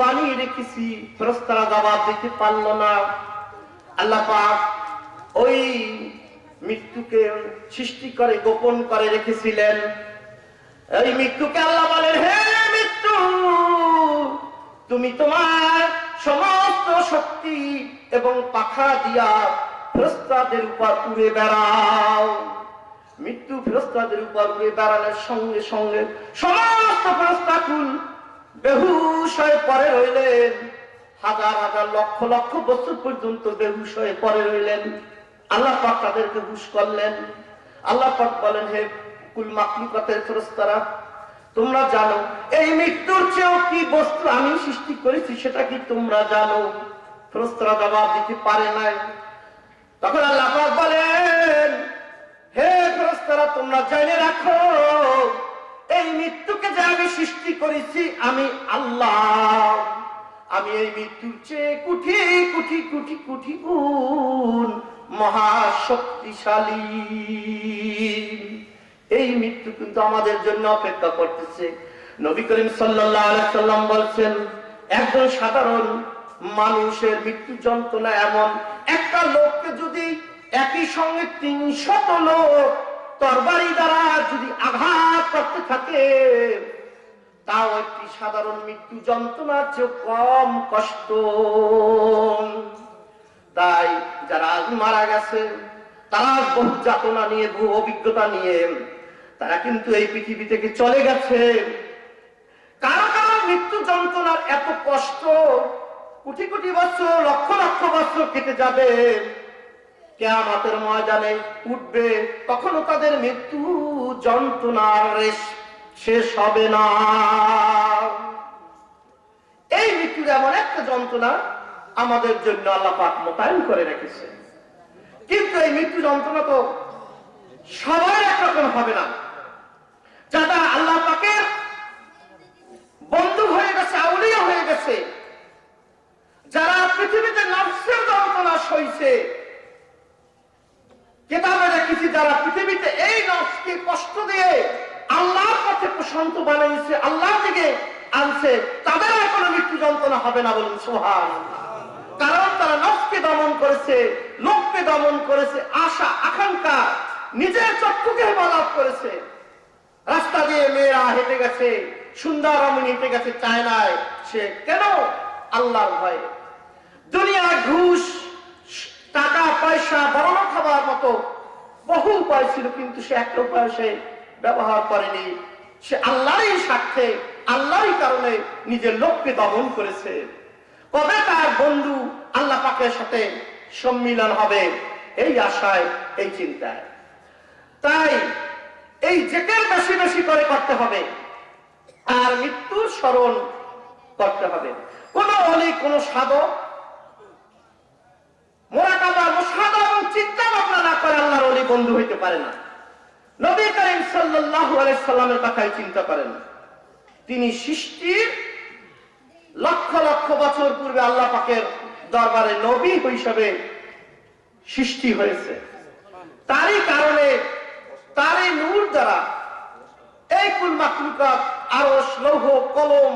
বানিয়ে রেখেছি। ফেরেশতারা জবাব দিতে পারল না। আল্লাহ পাক ওই মৃত্যুকে সৃষ্টি করে গোপন করে রেখেছিলেন। এই মৃত্যুকে আল্লাহ বলেন হে মৃত্যু, তুমি তোমার সমস্ত শক্তি এবং পাখা দিয়া ফেরেশতাদের উপর উড়ে বেড়াও। মৃত্যু ফেরেশতাদের উপর উড়ে বেড়ানোর সঙ্গে সঙ্গে সমস্ত ফেরেশতাকুল বেহুশ হয়ে পড়ে রইলেন। হাজার হাজার লক্ষ লক্ষ বছর পর্যন্ত বেহুশ হয়ে পড়ে রইলেন। আল্লাহ পাক তাদেরকে হুশ করলেন। আল্লাহ পাক বলেন হে কুল মাখলুকাতের ফেরেশতারা, তোমরা জানো এই মৃত্যুর চেয়েও কি বস্তু আমি সৃষ্টি করেছি, সেটা কি তোমরা জানো? ফেরেশতারা জবাব দিতে পারে নাই। তখন আল্লাহ পাক বলেন হে ফেরেশতারা, তোমরা জেনে রাখো এই মৃত্যুকে যে আমি সৃষ্টি করেছি আমি আল্লাহ। আমি এই মৃত্যুর চেয়ে কোটি কোটি কোটি কোটি গুণ মহাশক্তিশালী। এই মৃত্যু কিন্তু আমাদের জন্য অপেক্ষা করতেছে। নবী করিম সাল্লাল্লাহু আলাইহি সাল্লাম বলছেন একজন সাধারণ মানুষের মৃত্যু যন্ত্রণা এমন, একটা লোককে যদি একই সঙ্গে ৩০০ লোক তরবারি দ্বারা যদি আঘাত করতে থাকে, তাও একটি সাধারণ মৃত্যু যন্ত্রণার চেয়ে কম কষ্ট। তাই যারা আজ মারা গেছে তারা বহু যাতনা নিয়ে, বহু অভিজ্ঞতা নিয়ে তারা কিন্তু এই পৃথিবী থেকে চলে গেছে। কারো কারো মৃত্যু যন্ত্রণার এত কষ্ট, কোটি কোটি বছর, লক্ষ লক্ষ বছর কেটে যাবে, কিয়ামতের ময়দানে উঠবে, তখনও তাদের মৃত্যু যন্ত্রণার শেষ হবে না। এই মৃত্যুর এমন একটা যন্ত্রণা আমাদের জন্য আল্লাহ পাক মোতায়েন করে রেখেছে। কিন্তু এই মৃত্যু যন্ত্রণা তো সবাই একরকম হবে না। যারা আল্লাহ পাকের বন্ধু হয়ে গেছে, আউলিয়া হয়ে গেছে, যারা পৃথিবীতে নফসের যন্ত্রণা সইছে, কিতাবে দেখেছি যারা পৃথিবীতে এই নফসকে কষ্ট দিয়ে আল্লাহর পথে প্রশান্ত বানিয়েছে, আল্লাহ থেকে আনছে তাদের আর কোনো মৃত্যু যন্ত্রণা হবে না, বলুন সুবহানাল্লাহ। কারণ তারা নফসকে দমন করেছে, লোককে দমন করেছে, আশা আকাঙ্ক্ষা, নিজের চক্ষুকে হেফাজত করেছে। রাস্তা দিয়ে মেয়েরা হেঁটে গেছে, সুন্দর রমণী হেঁটে গেছে চায়নায়, সে কেন? আল্লাহর ভয়ে। দুনিয়া ঘুষ, টাকা পয়সা, বড়লোক খাবার মতো বহু উপায় ছিল, কিন্তু সে একটা উপায় সে ব্যবহার করেনি। সে আল্লাহরই স্বার্থে, আল্লাহরই কারণে নিজের লোককে দমন করেছে। কবে তার বন্ধু আল্লাহ পাকের সাথে সম্মিলন হবে, এই আশায়, এই চিন্তায়। তাই এই জিকির বেশি বেশি করে করতে হবে, আর মৃত্যুর স্মরণ করতে হবে। কোন ওলি, কোন সাধক মুরাকাবা, মুশাহাদা এবং চিন্তা ভাবনা না করে আল্লাহর ওলি বন্ধু হইতে পারে না। নবী করিম সাল্লাল্লাহু আলাইহি সাল্লামের কথাই চিন্তা করেন। তিনি সৃষ্টির লক্ষ লক্ষ বছর পূর্বে আল্লাহ পাকের দরবারে নবী হিসেবে সৃষ্টি হয়েছে। তারই কারণে, তারই নূর দ্বারা এই কুল মাখলুকাত, আরশ, লৌহ, কলম,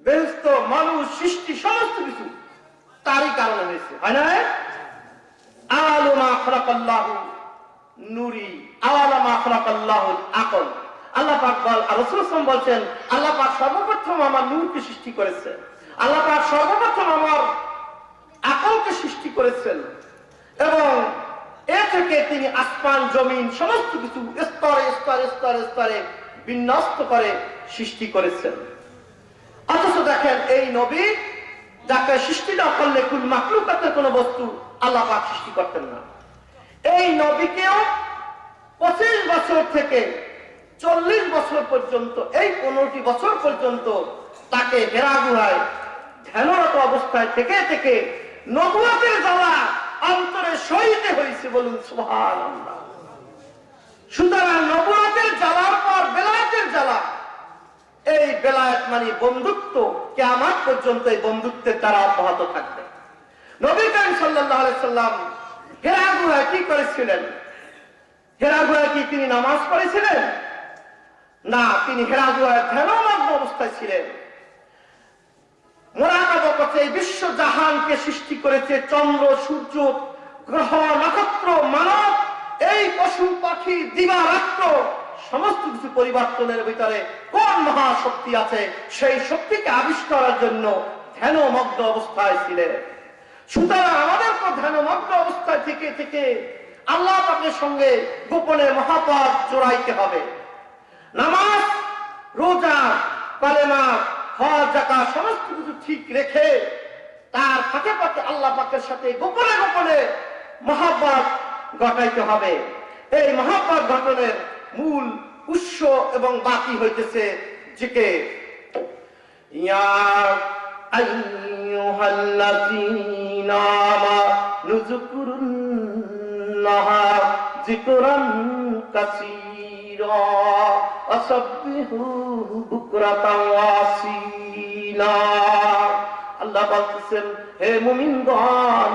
বেহেশত, মানুষ, সৃষ্টি সমস্ত কিছু তারই কারণে হয়েছে, হয় না? আওয়ালু মা খালাকাল্লাহু নূরি, আওয়ালা মা খালাকাল্লাহু আকল। আল্লাহ পাক রাসূল সাল্লাল্লাহু আলাইহি ওয়াসাল্লাম বলছেন, আল্লাহ পাক সর্বপ্রথম আমার নূরকে সৃষ্টি করেছেন, আল্লাহ পাক সর্বপ্রথম আমার আকলকে সৃষ্টি করেছেন, এবং এ থেকে তিনি আসমান জমিন সমস্ত কিছু স্তরে স্তরে স্তরে স্তরে বিন্যস্ত করে সৃষ্টি করেছেন। অথচ দেখেন, এই নবী যাকে সৃষ্টি না করলে কুল মাখলুকাতের কোন বস্তু আল্লাহ পাক সৃষ্টি করতেন না। এই নবীকেও 25 বছর থেকে 40 বছর পর্যন্ত, এই 15টি বছর পর্যন্ত তাকে হেরা গুহায় ধ্যানরত অবস্থায় থেকে থেকে নবুয়তের জ্বালা অন্তরে সইতে হয়েছে, বলুন সুবহানাল্লাহ। সুতরাং নবুয়তের জ্বালার পর বেলায়েতের জ্বালা, এই বেলায়েত মানে বন্ধুত্ব, কিয়ামত পর্যন্ত এই বন্ধুত্বের দ্বারা অব্যাহত থাকবে। নবী করিম সাল্লাল্লাহু আলাইহি সাল্লাম হেরা গুহায় কি করেছিলেন? হেরা গুহায় কি তিনি নামাজ পড়েছিলেন? না, তিনি হেরা গুহায় ধ্যানমগ্ন অবস্থায় ছিলেন। মুরাকাবা করতে এই বিশ্ব জাহানকে সৃষ্টি করেছে, চন্দ্র, সূর্য, গ্রহ, নক্ষত্র, মানব, এই পশু পাখি, দিবা রাত্র সমস্ত কিছু পরিবর্তনের ভিতরে কোন মহাশক্তি আছে, সেই শক্তিকে আবিষ্কারের জন্য ধ্যানমগ্ন অবস্থায় ছিলেন। সুতরাং আমাদেরকে ধ্যানমগ্ন অবস্থায় থেকে থেকে আল্লাহ পাকের সঙ্গে গোপনে মহাপাত জোড়াইতে হবে। নামাজ, রোজা, কালেমা, হজ, যাকাত সমস্ত কিছু ঠিক রেখে তার ফাঁকে ফাঁকে আল্লাহ পাকের সাথে গোপনে গোপনে মহাব্বত ঘটাইতে হবে। এই মহাব্বত ঘটনের মূল উৎস এবং বাকি হইতেছে জিকির। ইয়া আইয়ুহাল্লাযীনা আমানু যকুরুল্লাহা যিকরান কাসীরা ওয়াসাব্বিহুহু বুকরাতাও ওয়া আসীলা। আল্লাহ বলতেছেন, হে মুমিনগণ,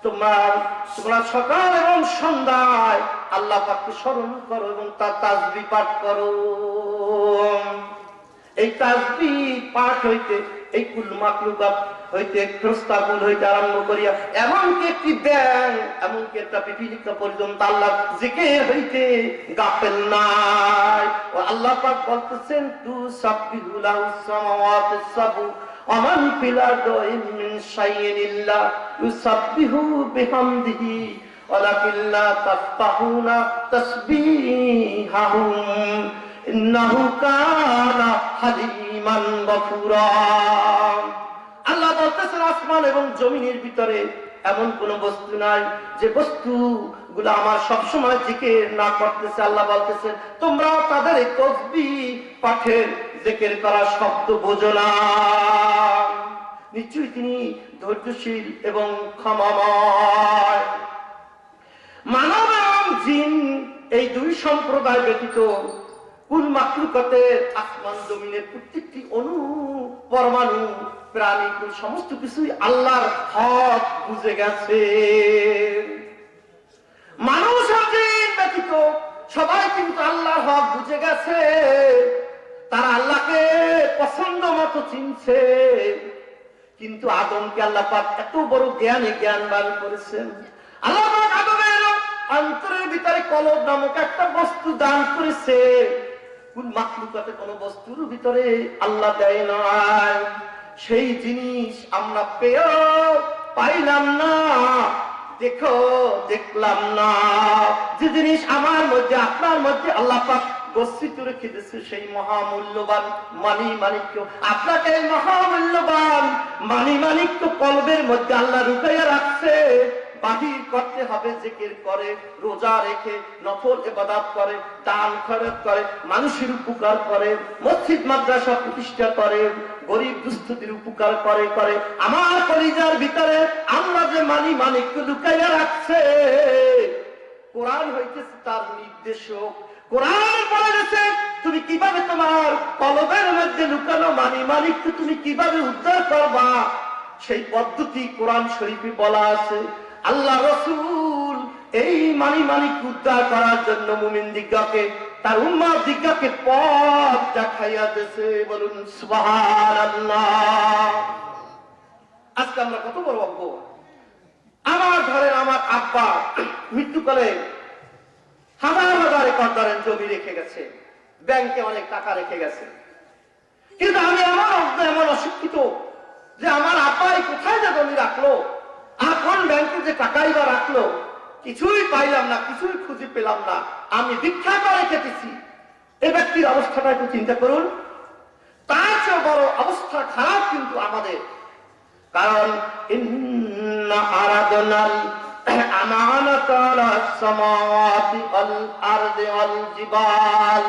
তোমরা সকাল এবং সন্ধ্যায় আল্লাহ পাককে স্মরণ করো এবং তার তাসবিহ পাঠ করো। এই তাসবিহ পাঠ হইতে, এই কুল মাখলুকাত হইতে, ফেরেশতাকুল হইতে আরম্ভ করিয়া এমনকি একটি ব্যাং, এমনকি একটা পিপিলিকা পর্যন্ত আল্লাহ জিকির হইতে গাফেল নাই। ও আল্লাহ পাক বলতেছেন, তুসাব্বিহু লাহুস সামাওয়াতিস সাবউ ওয়া মান ফিল আরদি মিন শাইইন ইল্লা ইউসাব্বিহু বিহামদিহি ওয়ালাকিন লা তাফকাহুনা তাসবিহাহুম ইন্নাহু কানা হালিমান গফুরা। আল্লাহ বলতেছেন, আসমান এবং জমিনের ভিতরে এমন কোন বস্তু নাই যে বস্তু গুলো আমার সবসময় জিকির না করতেছে। আল্লাহ বলতেছেন, তোমরা তাদের এই তাসবিহ পাঠের জিকির করা শব্দ বোঝো না। নিশ্চয়ই তিনি ধৈর্যশীল এবং ক্ষমাময়। মানব এবং জিন এই দুই সম্প্রদায় ব্যতীত কুল মাখলুকাতের, আসমান জমিনের প্রত্যেকটি অণু, পরমাণু, প্রাণী, সমস্ত কিছুই আল্লাহর হক বুঝে গেছে। মানুষ আর জিন ব্যতীত সবাই কিন্তু আল্লাহর হক বুঝে গেছে। তারা আল্লাহকে পছন্দ মতো চিনছে, কিন্তু আদমকে আল্লাহ পাক এত বড় জ্ঞানবান করেছেন। আল্লাহ পাক আদমের অন্তরের ভিতরে কলব নামক একটা বস্তু দান করেছে। কোন মাখলুকাতে কোন বস্তুর ভিতরে আল্লাহ দেয় নাই, সেই জিনিস আমরা পেয়েও পাইলাম না, দেখলাম না। যে জিনিস আমার মধ্যে আপনার মধ্যে আল্লাহ পাক গচ্ছিত রেখে দিয়েছে, সেই মহামূল্যবান মানিক্য, আপনাকে এই মহামূল্যবান মানিক্য কলবের মধ্যে আল্লাহ রুকাইয়া রাখছে। বাহির করতে হবে, জিকির করে, রোজা রেখে, নফল ইবাদত করে, দান খয়রাত করে, মানুষের উপকার করে, মসজিদ মাদ্রাসা প্রতিষ্ঠা করে, গরিব দুস্থদের উপকার করে। আমার কলিজার ভিতরে আল্লাহ যে মানিক্য লুকাইয়া রাখছে, কোরআন হইতেছে তার নির্দেশক। কোরআন বলে গেছে তুমি কিভাবে তোমার কলবের মধ্যে লুকানো মানিক্য তুমি কিভাবে উদ্ধার করবা, সেই পদ্ধতি কোরআন শরীফে বলা আছে। আল্লাহ রাসূল এই মানিক্য উদ্ধার করার জন্য মুমিন দিগকে, তার উম্মাহ দিগকে পথ দেখাইয়া দিয়েছে। বলুন সুবহানাল্লাহ। আজকে আমরা কত বড় ভাগ্য। আমার আব্বা মৃত্যুকালে হাজার একর ধরেন জমি রেখে গেছে, ব্যাংকে অনেক টাকা রেখে গেছে, কিন্তু আমি এমন অশিক্ষিত যে আমার আব্বাই কোথায় যে জমি রাখলো আর কোন ব্যাংকে যে টাকাই বা রাখলো, কিছুই পাইলাম না, কিছুই খুঁজে পেলাম না। আমি ভিক্ষা করে খেতেছি। এই ব্যক্তির অবস্থাটা একটু চিন্তা করুন। তার চেয়ে বড় অবস্থা খারাপ কিন্তু আমাদের। কারণ ইন্না আরাদনাল আমানাতা আলাস সামাওয়াতি ওয়াল আরদি ওয়াল জিবাল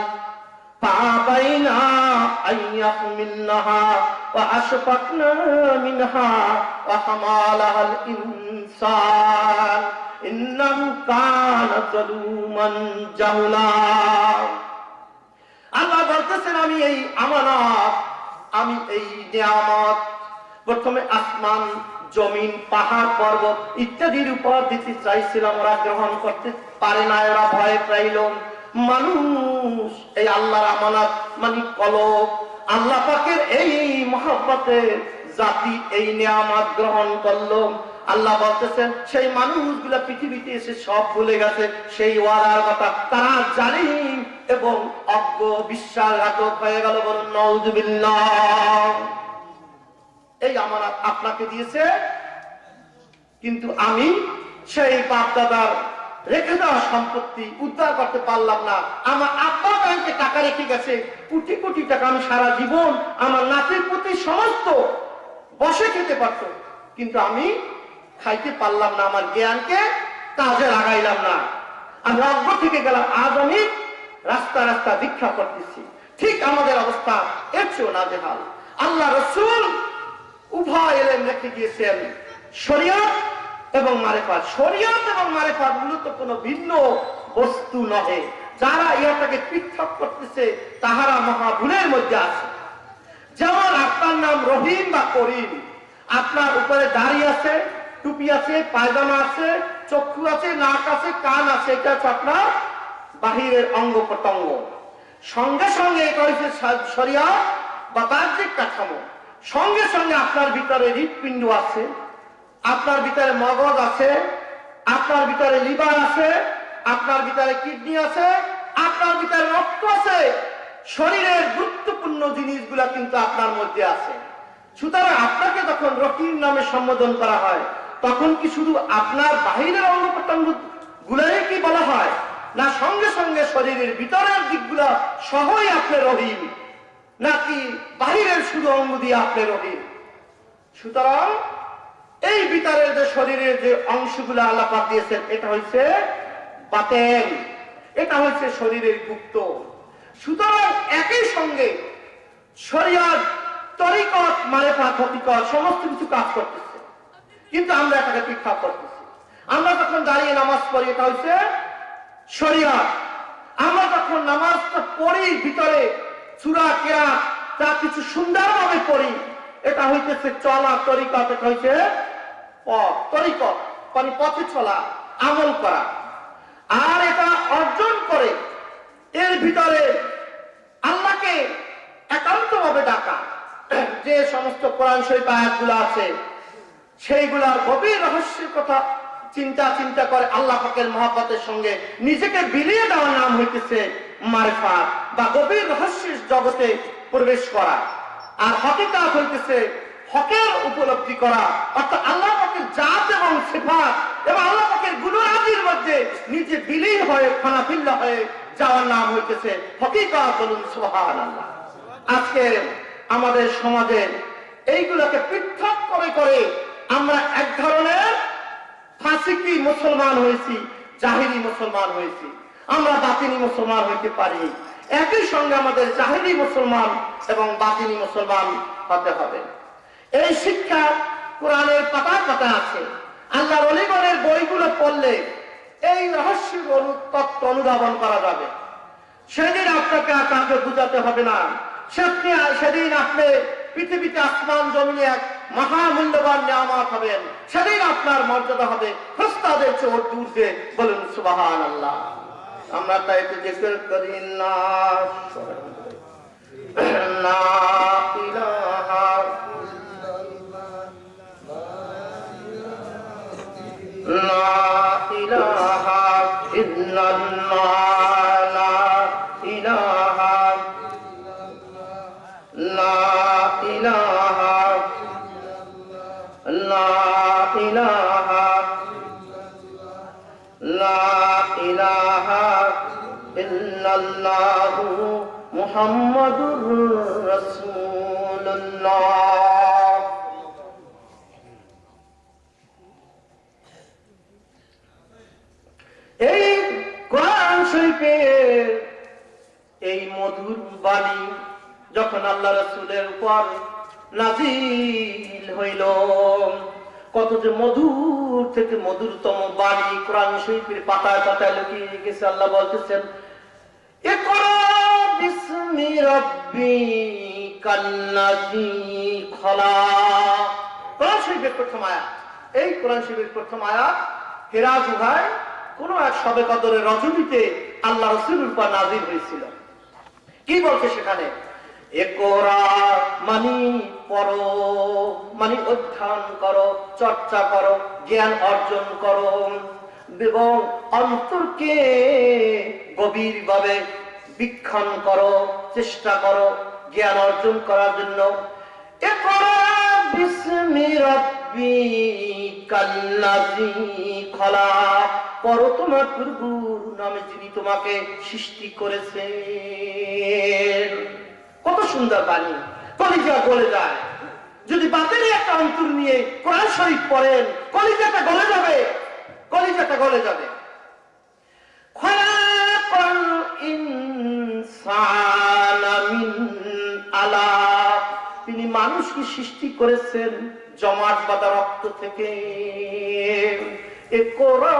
ফাআবাইনা আইয়াহমিলনাহা ওয়া আশফাকনা মিনহা ওয়া হামালাহাল ইনসান ইন্নাহু কানা যালুমান জাহুলা। আল্লাহ বলতেছেন আমি এই আমানত, আমি এই নিয়ামত প্রথমে আসমান, জমিন, পাহাড়, পর্বত ইত্যাদির উপর দিতে চাইছিলাম, ওরা গ্রহণ করতে পারে না, ওরা ভয় পাইল। মানুষ এই আল্লাহর আমানত কলব, আল্লাহ পাকের এই মহব্বতের জাতি এই নিয়ামত গ্রহণ করলো। আল্লাহ বলতেছেন সেই মানুষগুলা পৃথিবীতে এসে সব ভুলে গেছে সেই ওয়াদার কথা। তারা জালিম এবং অজ্ঞ, বিশ্বাসঘাতক হয়ে গেল। বলুন নাউযুবিল্লাহ। এই আমানত আপনাকে দিয়েছে, কিন্তু আমি সেই বাপ দাদার রেখে দেওয়া সম্পত্তি উদ্ধার করতে পারলাম না। আমার আব্বা ব্যাংকে টাকা রেখে গেছে কোটি কোটি টাকা, আমি সারা জীবন আমার নাতির প্রতি সমস্ত বসে খেতে পারত, কিন্তু আমি খাইতে পারলাম না, আমার জ্ঞানকে কাজে লাগাইলাম না, আমি অজ্ঞ থেকে গেলাম। আজ আমি রাস্তা ভিক্ষা করতেছি। ঠিক আমাদের অবস্থা এর চেয়েও নাজেহাল। আল্লাহ রাসূল উভয় এলেম রেখে গিয়েছেন, শরীয়ত এবং মারিফাত। শরীয়ত এবং মারিফাত মূলত কোনো ভিন্ন বস্তু নহে। যারা ইহাটাকে পৃথক করতেছে তাহারা মহা ভুলের মধ্যে আছে। যেমন আপনার নাম রহিম বা করিম, আপনার উপরে দাড়ি আছে, টুপি আছে, পায়জামা আছে, চক্ষু আছে, নাক আছে, কান আছে, এটা হচ্ছে আপনার বাহিরের অঙ্গ প্রত্যঙ্গ। সঙ্গে সঙ্গে এটা হচ্ছে শরীয়ত বা বাহ্যিক কাঠামো। সঙ্গে সঙ্গে আপনার ভিতরে হৃৎপিণ্ড আছে, আপনার ভিতরে মগজ আছে, আপনার ভিতরে লিভার আছে, আপনার ভিতরে কিডনি আছে, আপনার ভিতরে রক্ত আছে। শরীরের গুরুত্বপূর্ণ জিনিসগুলা কিন্তু আপনার মধ্যে আছে। সুতরাং আপনাকে যখন রহিম নামে সম্বোধন করা হয়, তখন কি শুধু আপনার বাহিরের অঙ্গ প্রত্যঙ্গ গুলাই কি বলা হয়, না সঙ্গে সঙ্গে শরীরের ভিতরের দিকগুলা সহই আপনি রহিম, নাকি বাহিরের শুধু অঙ্গ দিয়ে আপনি রহিম? সুতরাং এই ভিতরের যে শরীরের যে অংশগুলো আল্লাহ পাক দিয়েছেন, এটা হচ্ছে বাতেন, এটা হচ্ছে শরীরের গুপ্ত। সুতরাং একই সঙ্গে শরীয়ত, তরিকত, মারিফাত, হকিকত সমস্ত কিছু কাজ করতেছে, কিন্তু আমরা এটাকে পৃথক করতেছি। আমরা যখন দাঁড়িয়ে নামাজ পড়ি, এটা হচ্ছে শরীয়ত। আমরা যখন নামাজটা পড়ি, ভিতরে সূরা কিরাত যা কিছু সুন্দরভাবে পড়ি, এটা হইতেছে চলা, তরিকত। এটা হইছে পথ, তরিকত মানে পথে চলা, আমল করা। আর এটা অর্জন করে এর ভিতরে আল্লাহকে কোরআন শরীফ আয়াতগুলো আছে সেইগুলার গভীর রহস্যের কথা চিন্তা করে আল্লাহ পাকের মহব্বতের সঙ্গে নিজেকে বিলিয়ে দেওয়ার নাম হইতেছে মারিফাত বা গভীর রহস্যের জগতে প্রবেশ করা। আর হকিকাত হইতেছে হকের উপলব্ধি করা, অর্থাৎ আল্লাহ পাকের জাত এবং সিফাত এবং আল্লাহ পাকের গুণরাজির মধ্যে নিজে বিলীন হয়ে ফানাফিল্লা হয়ে যাওয়ার নাম হইতেছে হকিকাত। বলুন সুবহানাল্লাহ। আজকে আমাদের সমাজে এইগুলোকে পৃথক করে আমরা এক ধরনের ফাসিকি মুসলমান হয়েছি, জাহিরি মুসলমান হয়েছি। আমরা বাতিনি মুসলমান হইতে পারি, একই সঙ্গে আমাদের জাহিরি মুসলমান এবং বাতিনি মুসলমান হতে হবে। এই শিক্ষা কোরআনের পাতায় পাতায় আছে। আল্লাহর ওলিগণের বইগুলো পড়লে এই রহস্যের তত্ত্ব অনুধাবন করা যাবে। সেদিন আপনাকে কাউকে বুঝাতে হবে না। সেদিন আপনি পৃথিবীতে আসমান জমিনে এক মহামূল্যবান নিয়ামত হবেন। সেদিন আপনার মর্যাদা হবে ফেরেশতাদের চেয়ে ঊর্ধ্বে। বলুন সুবহানাল্লাহ। আমরা তাই তো জিকির করি না ইলাহা লা ইলাহা ইল্লাল্লাহ, লা ইলাহা লা ইলাহা লা ইলাহা লা ইলাহা ইল্লাল্লাহু মুহাম্মাদুর রাসূলুল্লাহ। এই কোরআন শরীফের এই মধুর বাণী যখন আল্লাহ রাসূলের উপর নাযিল হইল, কত যে মধুর থেকে মধুরতম বাণী কোরআন শরীফের পাতায় পাতায় লুকিয়ে গেছে। আল্লাহ বলতেছেন, ইকরা বিসমি রাব্বিকাল্লাযী খলাক। কোরআন শরীফের প্রথম আয়াত। এই কোরআন শরীফের প্রথম আয়াত হিরা গুহায় কোন এক শবে কদরের রজনীতে আল্লাহ রাসূলের উপর নাযিল হয়েছিল। কি বলছে সেখানে? ইকরা মানি পড়ো, মানি অধ্যয়ন করো, চর্চা করো, জ্ঞান অর্জন করো এবং অন্তরকে গভীরভাবে বীক্ষণ করো, চেষ্টা করো জ্ঞান অর্জন করার জন্য। ইকরা বিসমি রাব্বিকাল্লাযী খলাক। পড়ো তোমার প্রভুর নামে যিনি তোমাকে সৃষ্টি করেছেন। কত সুন্দর বাণী, কলিজা গলে যায়। যদি বাতিনি একটা অন্তর নিয়ে কোরআন শরীফ পড়েন, কলিজাটা গলে যাবে, কলিজাটা গলে যাবে। খলাকাল ইনসানা মিন আলাক। তিনি মানুষকে সৃষ্টি করেছেন জমাট বাঁধা রক্ত থেকে। ইকরা,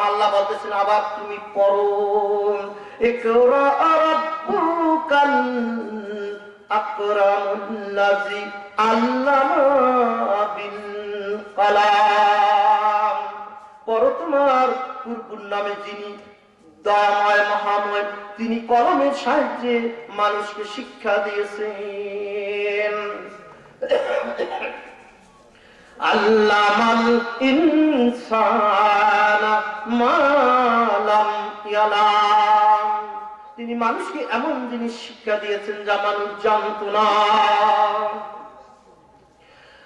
আল্লাহ বলতেছেন আবার তুমি পড়ো। ইকরা রাব্বুকাল আকরামুল্লাযী আল্লামা বিল কলাম। পড়ো তোমার পূর্বর নামে যিনি দয়াময় মহাময়, তিনি কলমের সাহায্যে মানুষকে শিক্ষা দিয়েছেন। আল্লামাল ইনসানা মা লাম ইয়ালাম। তিনি মানুষকে এমন জিনিস শিক্ষা দিয়েছেন যা মানুষ জানত না।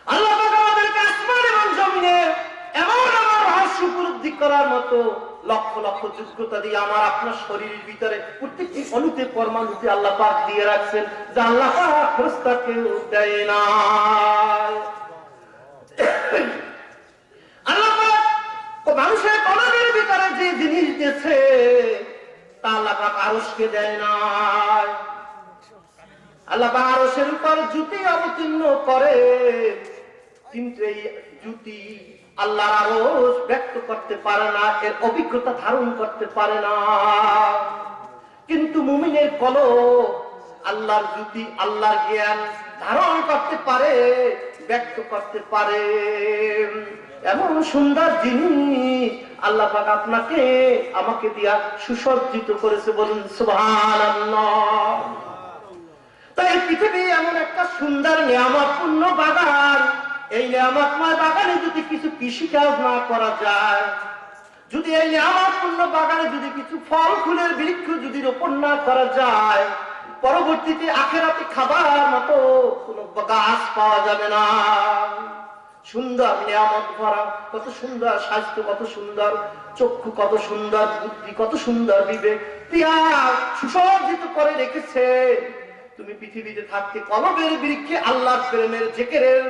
আল্লাহ পাক আমাদেরকে আসমান এবং জমিনে এমন আমার রহস্য উপলব্ধি করার মতো লক্ষ লক্ষ যোগ্যতা দিয়ে আমার আপনার শরীরের ভিতরে প্রত্যেকটি অণুতে পরমাণুতে আল্লাহ পাক দিয়ে রাখছেন, যা আল্লাহ পাক ফেরেশতাকেও দেয় না। আল্লাহ পাক মানুষের কলমের ভিতরে যে জিনিস দিয়েছে তা আল্লাহ পাক আরশকে দেয় না। আল্লাহ পাক আরশের উপর জুতি অবতীর্ণ করে, কিন্তু এই জুতি আল্লাহর আরশ ব্যক্ত করতে পারে না, এর অভিজ্ঞতা ধারণ করতে পারে না। কিন্তু মুমিনের কলম আল্লাহর জুতি, আল্লাহর জ্ঞান ধারণ করতে পারে, ব্যক্ত করতে পারে। এমন সুন্দর জিনিস আল্লাহ পাক আপনাকে আমাকে দিয়া সুসজ্জিত করেছে। বলুন সুবহানাল্লাহ। তাই পৃথিবী এমন একটা সুন্দর নিয়ামতপূর্ণ বাগান, এই নিয়ামতময় বাগানে যদি কিছু কৃষিকাজ না করা যায়, যদি এই নিয়ামতপূর্ণ বাগানে যদি কিছু ফল ফুলের বৃক্ষ যদি রোপণ না করা যায়, পরবর্তীতে আখেরাতে খাবার মতো কোনো গাছ পাওয়া যাবে না। সুন্দর নিয়ামত ভরা, কত সুন্দর স্বাস্থ্য, কত সুন্দর চক্ষু, কত সুন্দর বুদ্ধি, কত সুন্দর বিবেক সুসজ্জিত করে রেখেছে। তুমি পৃথিবীতে থাকতে কলবের বৃক্ষে আল্লাহর প্রেমের জেকেরের